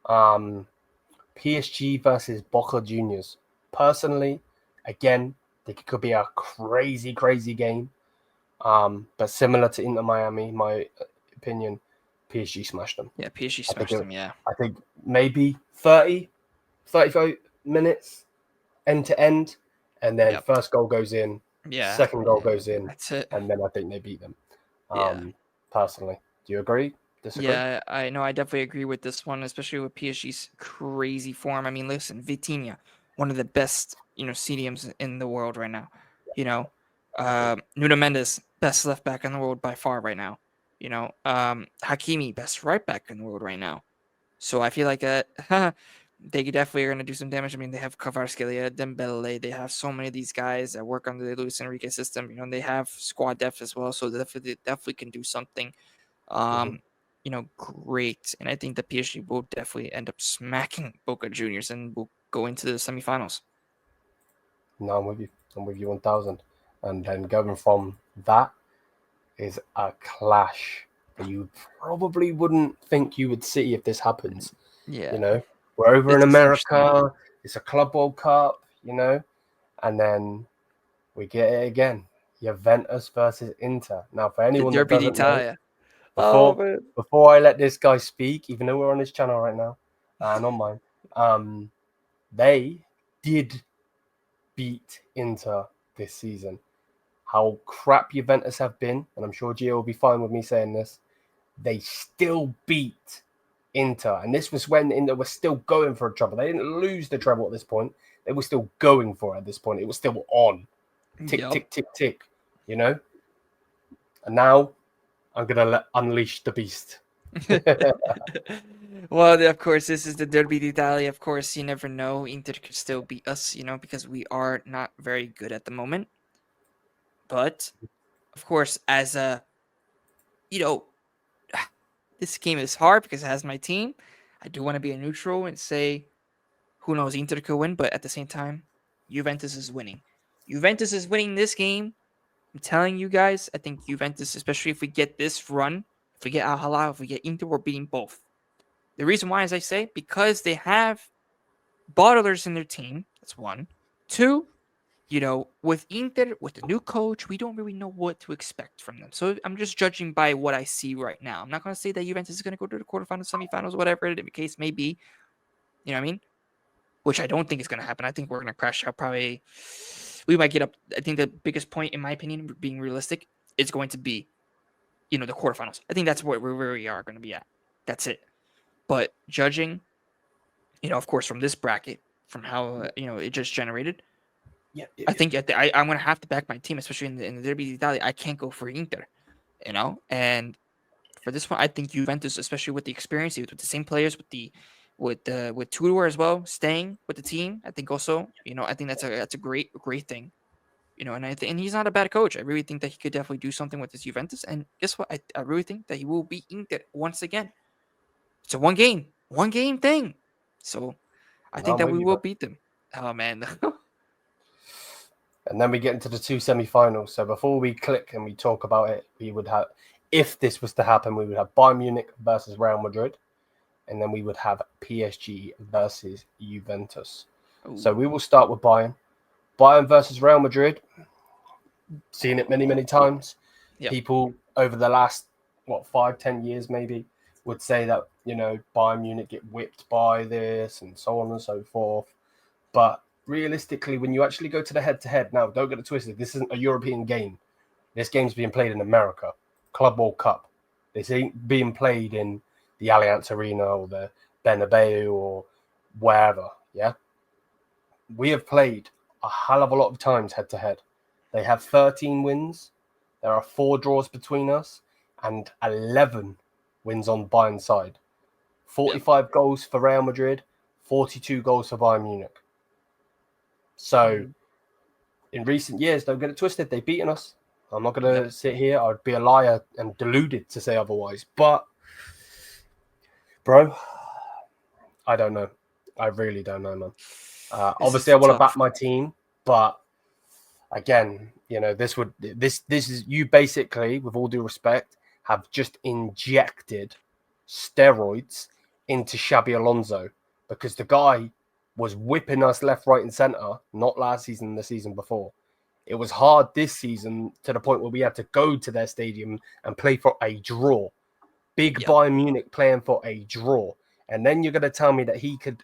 PSG versus Boca Juniors. Personally, again, think it could be a crazy, crazy game. But similar to Inter Miami, my opinion, PSG smashed them. Yeah, PSG smashed them. Yeah. I think maybe 35 minutes end to end, and then Yep. first goal goes in, Yeah. second goal goes in, That's it. and then I think they beat them. Yeah. Personally, do you agree? Disagree? Yeah, I know. I definitely agree with this one, especially with PSG's crazy form. I mean, listen, Vitinha, one of the best, CDMs in the world right now. You know, Nuno Mendes, best left back in the world by far right now. Hakimi, best right back in the world right now. So I feel like they definitely are going to do some damage. I mean, they have Kvaratskhelia, Dembele. They have so many of these guys that work under the Luis Enrique system. And they have squad depth as well, so they definitely can do something. Great. And I think the PSG will definitely end up smacking Boca Juniors and will go into the semifinals. No, I'm with you. I'm with you 1000. And then going from that is a clash that you probably wouldn't think you would see if this happens. Yeah. We're over This in is interesting. America. It's a Club World Cup, and then we get it again. Juventus versus Inter. Now, for The anyone that Derby doesn't know, d'Italia. Oh, before man. before I let this guy speak, even though we're on his channel right now, and on mine, they did beat Inter this season. How crap Juventus have been, and I'm sure Gio will be fine with me saying this, they still beat Inter. And this was when Inter was still going for a treble. They didn't lose the treble at this point. They were still going for it at this point. It was still on. Tick, Yup. tick, tick, tick. And now I'm going to unleash the beast. Well, of course, this is the Derby d'Italia. Of course, you never know. Inter could still beat us, because we are not very good at the moment. But, of course, as this game is hard because it has my team. I do want to be a neutral and say, who knows, Inter could win. But at the same time, Juventus is winning. Juventus is winning this game. I'm telling you guys, I think Juventus, especially if we get this run, if we get Al Hilal, if we get Inter, we're beating both. The reason why, as I say, because they have bottlers in their team. That's one. Two, with Inter, with the new coach, we don't really know what to expect from them. So I'm just judging by what I see right now. I'm not going to say that Juventus is going to go to the quarterfinals, semifinals, whatever the case may be. You know what I mean? Which I don't think is going to happen. I think we're going to crash out probably. We might get up. I think the biggest point, in my opinion, being realistic, is going to be, the quarterfinals. I think that's where we are going to be at. That's it. But judging, of course, from this bracket, from how, it just generated, Yeah, I think I'm going to have to back my team, especially in the Derby d'Italia. I can't go for Inter, and for this one, I think Juventus, especially with the experience, with the same players, with Tudor as well, staying with the team. I think also, I think that's a great thing, and and he's not a bad coach. I really think that he could definitely do something with this Juventus. And guess what? I really think that he will beat Inter once again. It's a one game thing. So I no, think I'm that with we you, will bro. beat them. Oh man. And then we get into the two semi-finals. So before we click and we talk about it, we would have, if this was to happen, we would have Bayern Munich versus Real Madrid, and then we would have PSG versus Juventus. So we will start with Bayern. Bayern versus Real Madrid. Seen it many, many times. Yep. People over the last 5-10 years maybe would say that Bayern Munich get whipped by this and so on and so forth. But realistically, when you actually go to the head-to-head, now don't get it twisted. This isn't a European game. This game's being played in America, Club World Cup. This ain't being played in the Allianz Arena or the Bernabeu or wherever. Yeah, we have played a hell of a lot of times head-to-head. They have 13 wins. There are 4 draws between us and 11 wins on Bayern's side. 45 goals for Real Madrid, 42 goals for Bayern Munich. So, in recent years, don't get it twisted, they've beaten us. I'm not going to sit here. I'd be a liar and deluded to say otherwise. But, bro, I don't know. I really don't know, man. Obviously, I want to back my team, but again, this is you basically, with all due respect, have just injected steroids into Xabi Alonso because the guy was whipping us left, right, and center, not last season, the season before. It was hard this season to the point where we had to go to their stadium and play for a draw. Big Yep. Bayern Munich playing for a draw. And then you're going to tell me that he could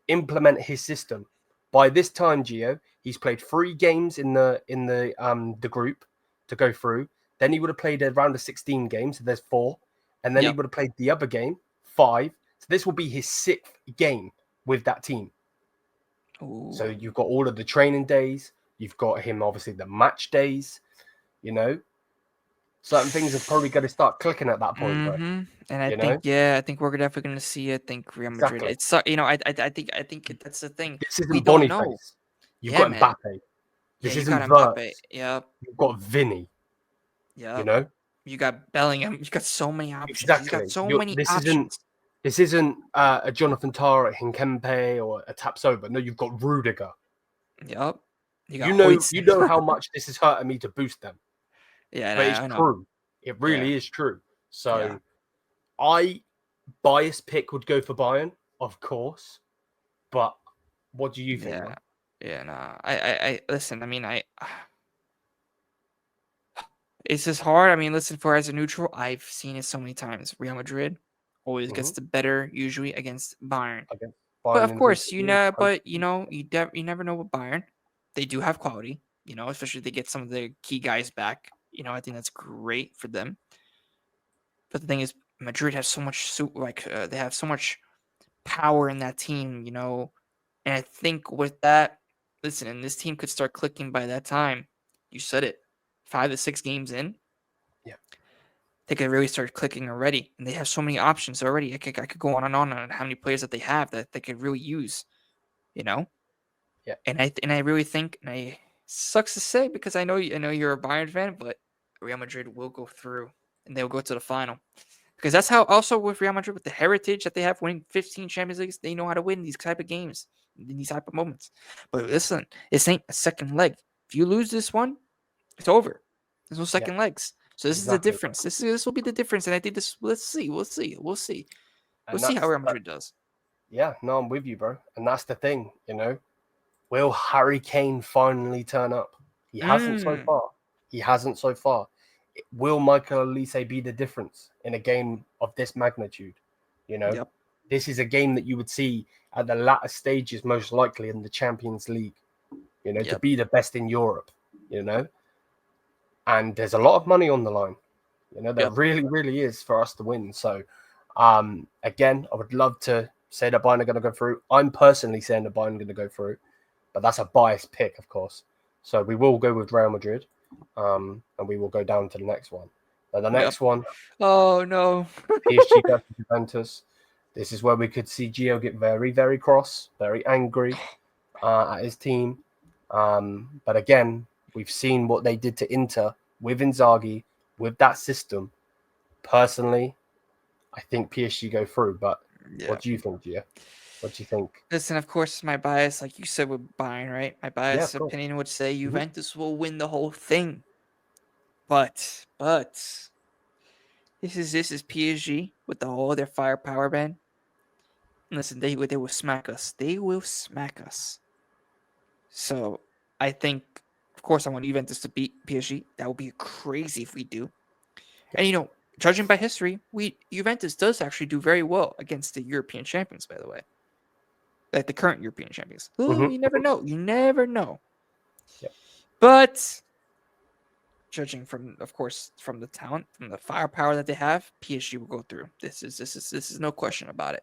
implement his system. By this time, Gio, he's played 3 games in the group to go through. Then he would have played around the 16 games, so there's 4. And then he Yep. would have played the other game, 5. So this will be his 6th game with that team. Ooh. So you've got all of the training days. You've got him, obviously, the match days. You know, certain things are probably going to start clicking at that point, bro. And I You think, know, I think we're definitely going to see. I think Real Madrid. exactly. It's I think that's the thing. This We isn't don't know. Boniface. You've Yeah, got man. Mbappe. Yeah, This you got isn't Mbappe. Verts. Yep. You've got Vinny. Yep. You know, You got Bellingham. You got so many options. You exactly. got so many This options. isn't a Jonathan Tah, a Hinkempe, or a Tapsoba. No, you've got Rudiger. Yep. You got You Hoytson. know how much this is hurting me to boost them, Yeah, but it's I know. true. It really Yeah. is true. So, Yeah. I bias pick would go for Bayern, of course. But what do you think, Yeah. man? Yeah, nah. I listen, I mean, it's just hard. I mean, listen, for as a neutral, I've seen it so many times. Real Madrid always gets Mm-hmm. the better, usually against Bayern. Against But Bayern of in course, recent years, you never know with Bayern. They do have quality, especially if they get some of the key guys back. I think that's great for them. But the thing is, Madrid has so much they have so much power in that team, And I think with that, listen, and this team could start clicking by that time. You said it, 5 to 6 games in. yeah, They could really start clicking already, and they have so many options already. I could go on and on how many players that they have that they could really use, you know. yeah. And I really think, and I sucks to say because I know you're a Bayern fan, but Real Madrid will go through and they'll go to the final because that's how also with Real Madrid with the heritage that they have winning 15 Champions Leagues, they know how to win these type of games, in these type of moments. But listen, this ain't a second leg. If you lose this one, it's over. There's no Yeah, second legs. So this is the exactly. difference. This will be the difference, and I think this. Let's see. We'll see. We'll And see how Real Madrid does. yeah, no, I'm with you, bro. And that's the thing, Will Harry Kane finally turn up? He hasn't so Mm. far. He hasn't so far. Will Michael Olise be the difference in a game of this magnitude? Yep. This is a game that you would see at the latter stages, most likely in the Champions League, to Yep. be the best in Europe, and there's a lot of money on the line, there Yep. really, really is for us to win. So, again, I would love to say that Bayern are going to go through. I'm personally saying that Bayern are going to go through, but that's a biased pick, of course. So we will go with Real Madrid, and we will go down to the next one. Now, the next one, Oh no. PSG versus Juventus. This is where we could see Gio get very, very cross, very angry at his team. But again, we've seen what they did to Inter with Inzaghi, with that system. Personally, I think PSG go through. But Yeah. what do you think, Gio? What do you think? Listen, of course, my bias, like you said, with Bayern, right? My Yeah, bias of course. opinion would say Mm-hmm. Juventus will win the whole thing. But this is PSG with the whole of their firepower, man. Listen, they will smack us. They will smack us. So I think, of course, I want Juventus to beat PSG. That would be crazy if we do. Yeah. And judging by history, Juventus does actually do very well against the European champions. By the way, like the current European champions. Ooh, Mm-hmm. you never know. You never know. Yeah. But judging from, of course, from the talent, from the firepower that they have, PSG will go through. This is no question about it.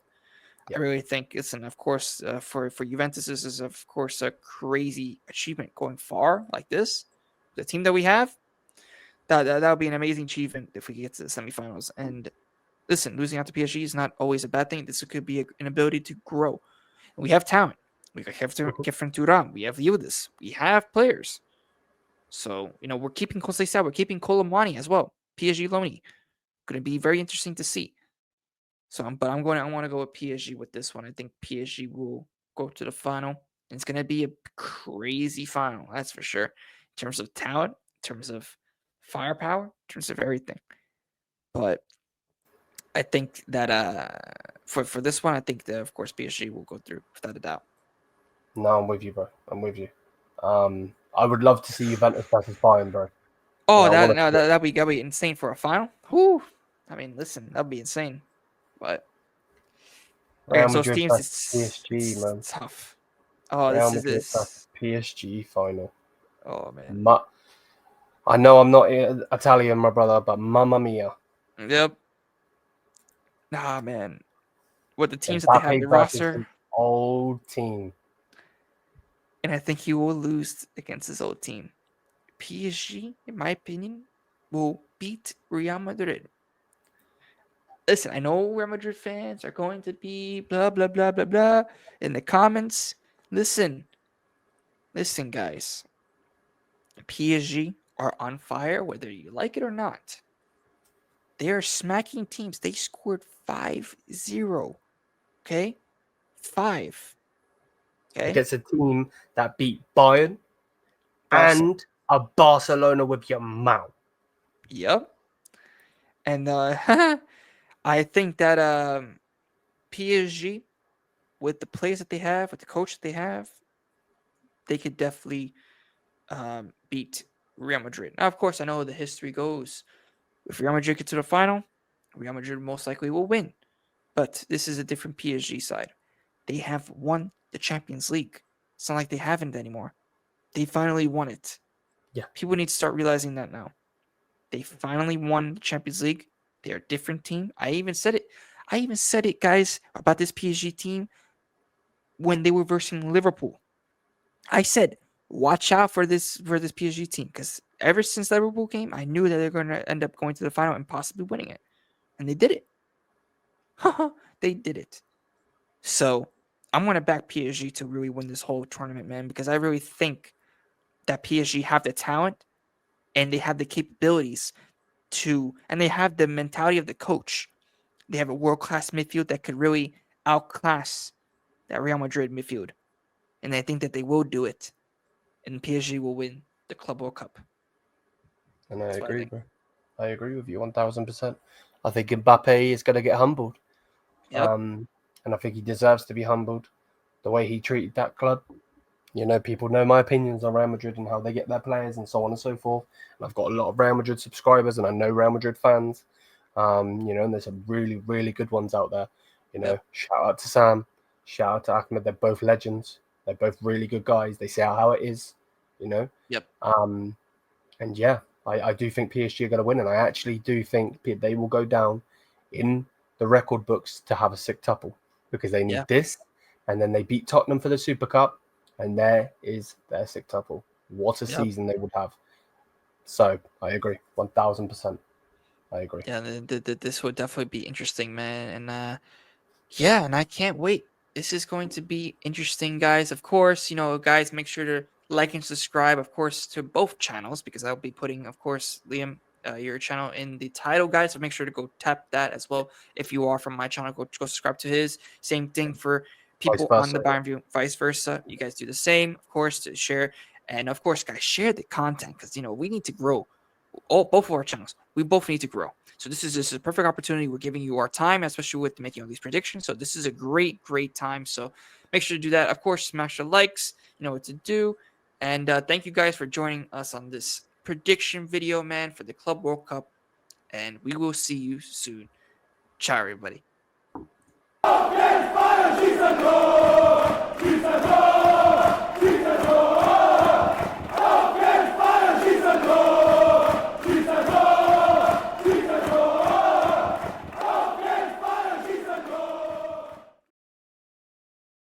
Yeah. I really think it's, and of course, for Juventus, this is of course a crazy achievement going far like this. The team that we have, that would be an amazing achievement if we get to the semifinals. And listen, losing out to PSG is not always a bad thing. This could be an ability to grow. And we have talent. We have Kefren Turan. We have Yildiz. We have players. So, we're keeping Kosei we're keeping Kolomwani as well. PSG Loney. Going to be very interesting to see. So, I want to go with PSG with this one. I think PSG will go to the final. And it's going to be a crazy final, that's for sure. In terms of talent, in terms of firepower, in terms of everything. But I think that for this one, I think that of course PSG will go through without a doubt. No, I'm with you, bro. I'm with you. I would love to see Juventus versus Bayern, bro. Oh, Yeah, I want to. that'd be insane for a final. Whew. I mean, listen, that'd be insane. But Real against those Madrid teams, versus PSG, it's man. tough. Oh, Real this is Madrid this. versus PSG final. Oh man. I know I'm not Italian, my brother, but mamma mia. Yep. Nah, man. With the teams that they have in Mbappe the versus roster, his old team. and I think he will lose against his old team. PSG, in my opinion, will beat Real Madrid. Listen, I know Real Madrid fans are going to be blah blah blah blah blah in the comments. Listen, guys. PSG are on fire, whether you like it or not. They are smacking teams. They scored 5-0. Okay? 5. Okay? Against a team that beat Bayern Barca. and a Barcelona with your mouth. Yep. And I think that PSG, with the players that they have, with the coach that they have, they could definitely beat Real Madrid. Now, of course, I know the history goes. If Real Madrid get to the final, Real Madrid most likely will win. But this is a different PSG side. They have won the Champions League. It's not like they haven't anymore. They finally won it. Yeah. People need to start realizing that now. They finally won the Champions League. They're a different team. I even said it, guys, about this PSG team when they were versus Liverpool. I said, watch out for this PSG team because ever since Liverpool came, I knew that they're going to end up going to the final and possibly winning it, and they did it. They did it. So I'm going to back PSG to really win this whole tournament, man, because I really think that PSG have the talent and they have the capabilities and they have the mentality of the coach. They have a world-class midfield that could really outclass that Real Madrid midfield. And I think that they will do it. And PSG will win the Club World Cup. And I That's what I agree, think. bro. I agree with you 1000%. I think Mbappe is going to get humbled. Yep. And I think he deserves to be humbled. The way he treated that club. You know, people know my opinions on Real Madrid and how they get their players and so on and so forth. And I've got a lot of Real Madrid subscribers and I know Real Madrid fans. You know, and there's some really, really good ones out there. You know, Shout out to Sam. Shout out to Ahmed. They're both legends. They're both really good guys. They say how it is, you know. Yep. And yeah, I do think PSG are going to win. And I actually do think they will go down in the record books to have a sextuple because they need this. And then they beat Tottenham for the Super Cup. And there is their sextuple. What a season they would have. So I agree, 1000%. I agree. Yeah, this would definitely be interesting, man. And yeah, and I can't wait. This is going to be interesting, guys. Of course, guys, make sure to like and subscribe, of course, to both channels because I'll be putting, of course, Liam, your channel in the title, guys. So make sure to go tap that as well. If you are from my channel, go subscribe to his. Same thing for people on the Bayern View, vice versa. You guys do the same, of course, to share. And of course, guys, share the content because we need to grow. Both of our channels, we both need to grow. So this is a perfect opportunity. We're giving you our time, especially with making all these predictions. So this is a great time. So make sure to do that. Of course, smash the likes. You know what to do. And thank you guys for joining us on this prediction video, man, for the Club World Cup. And we will see you soon. Ciao, everybody.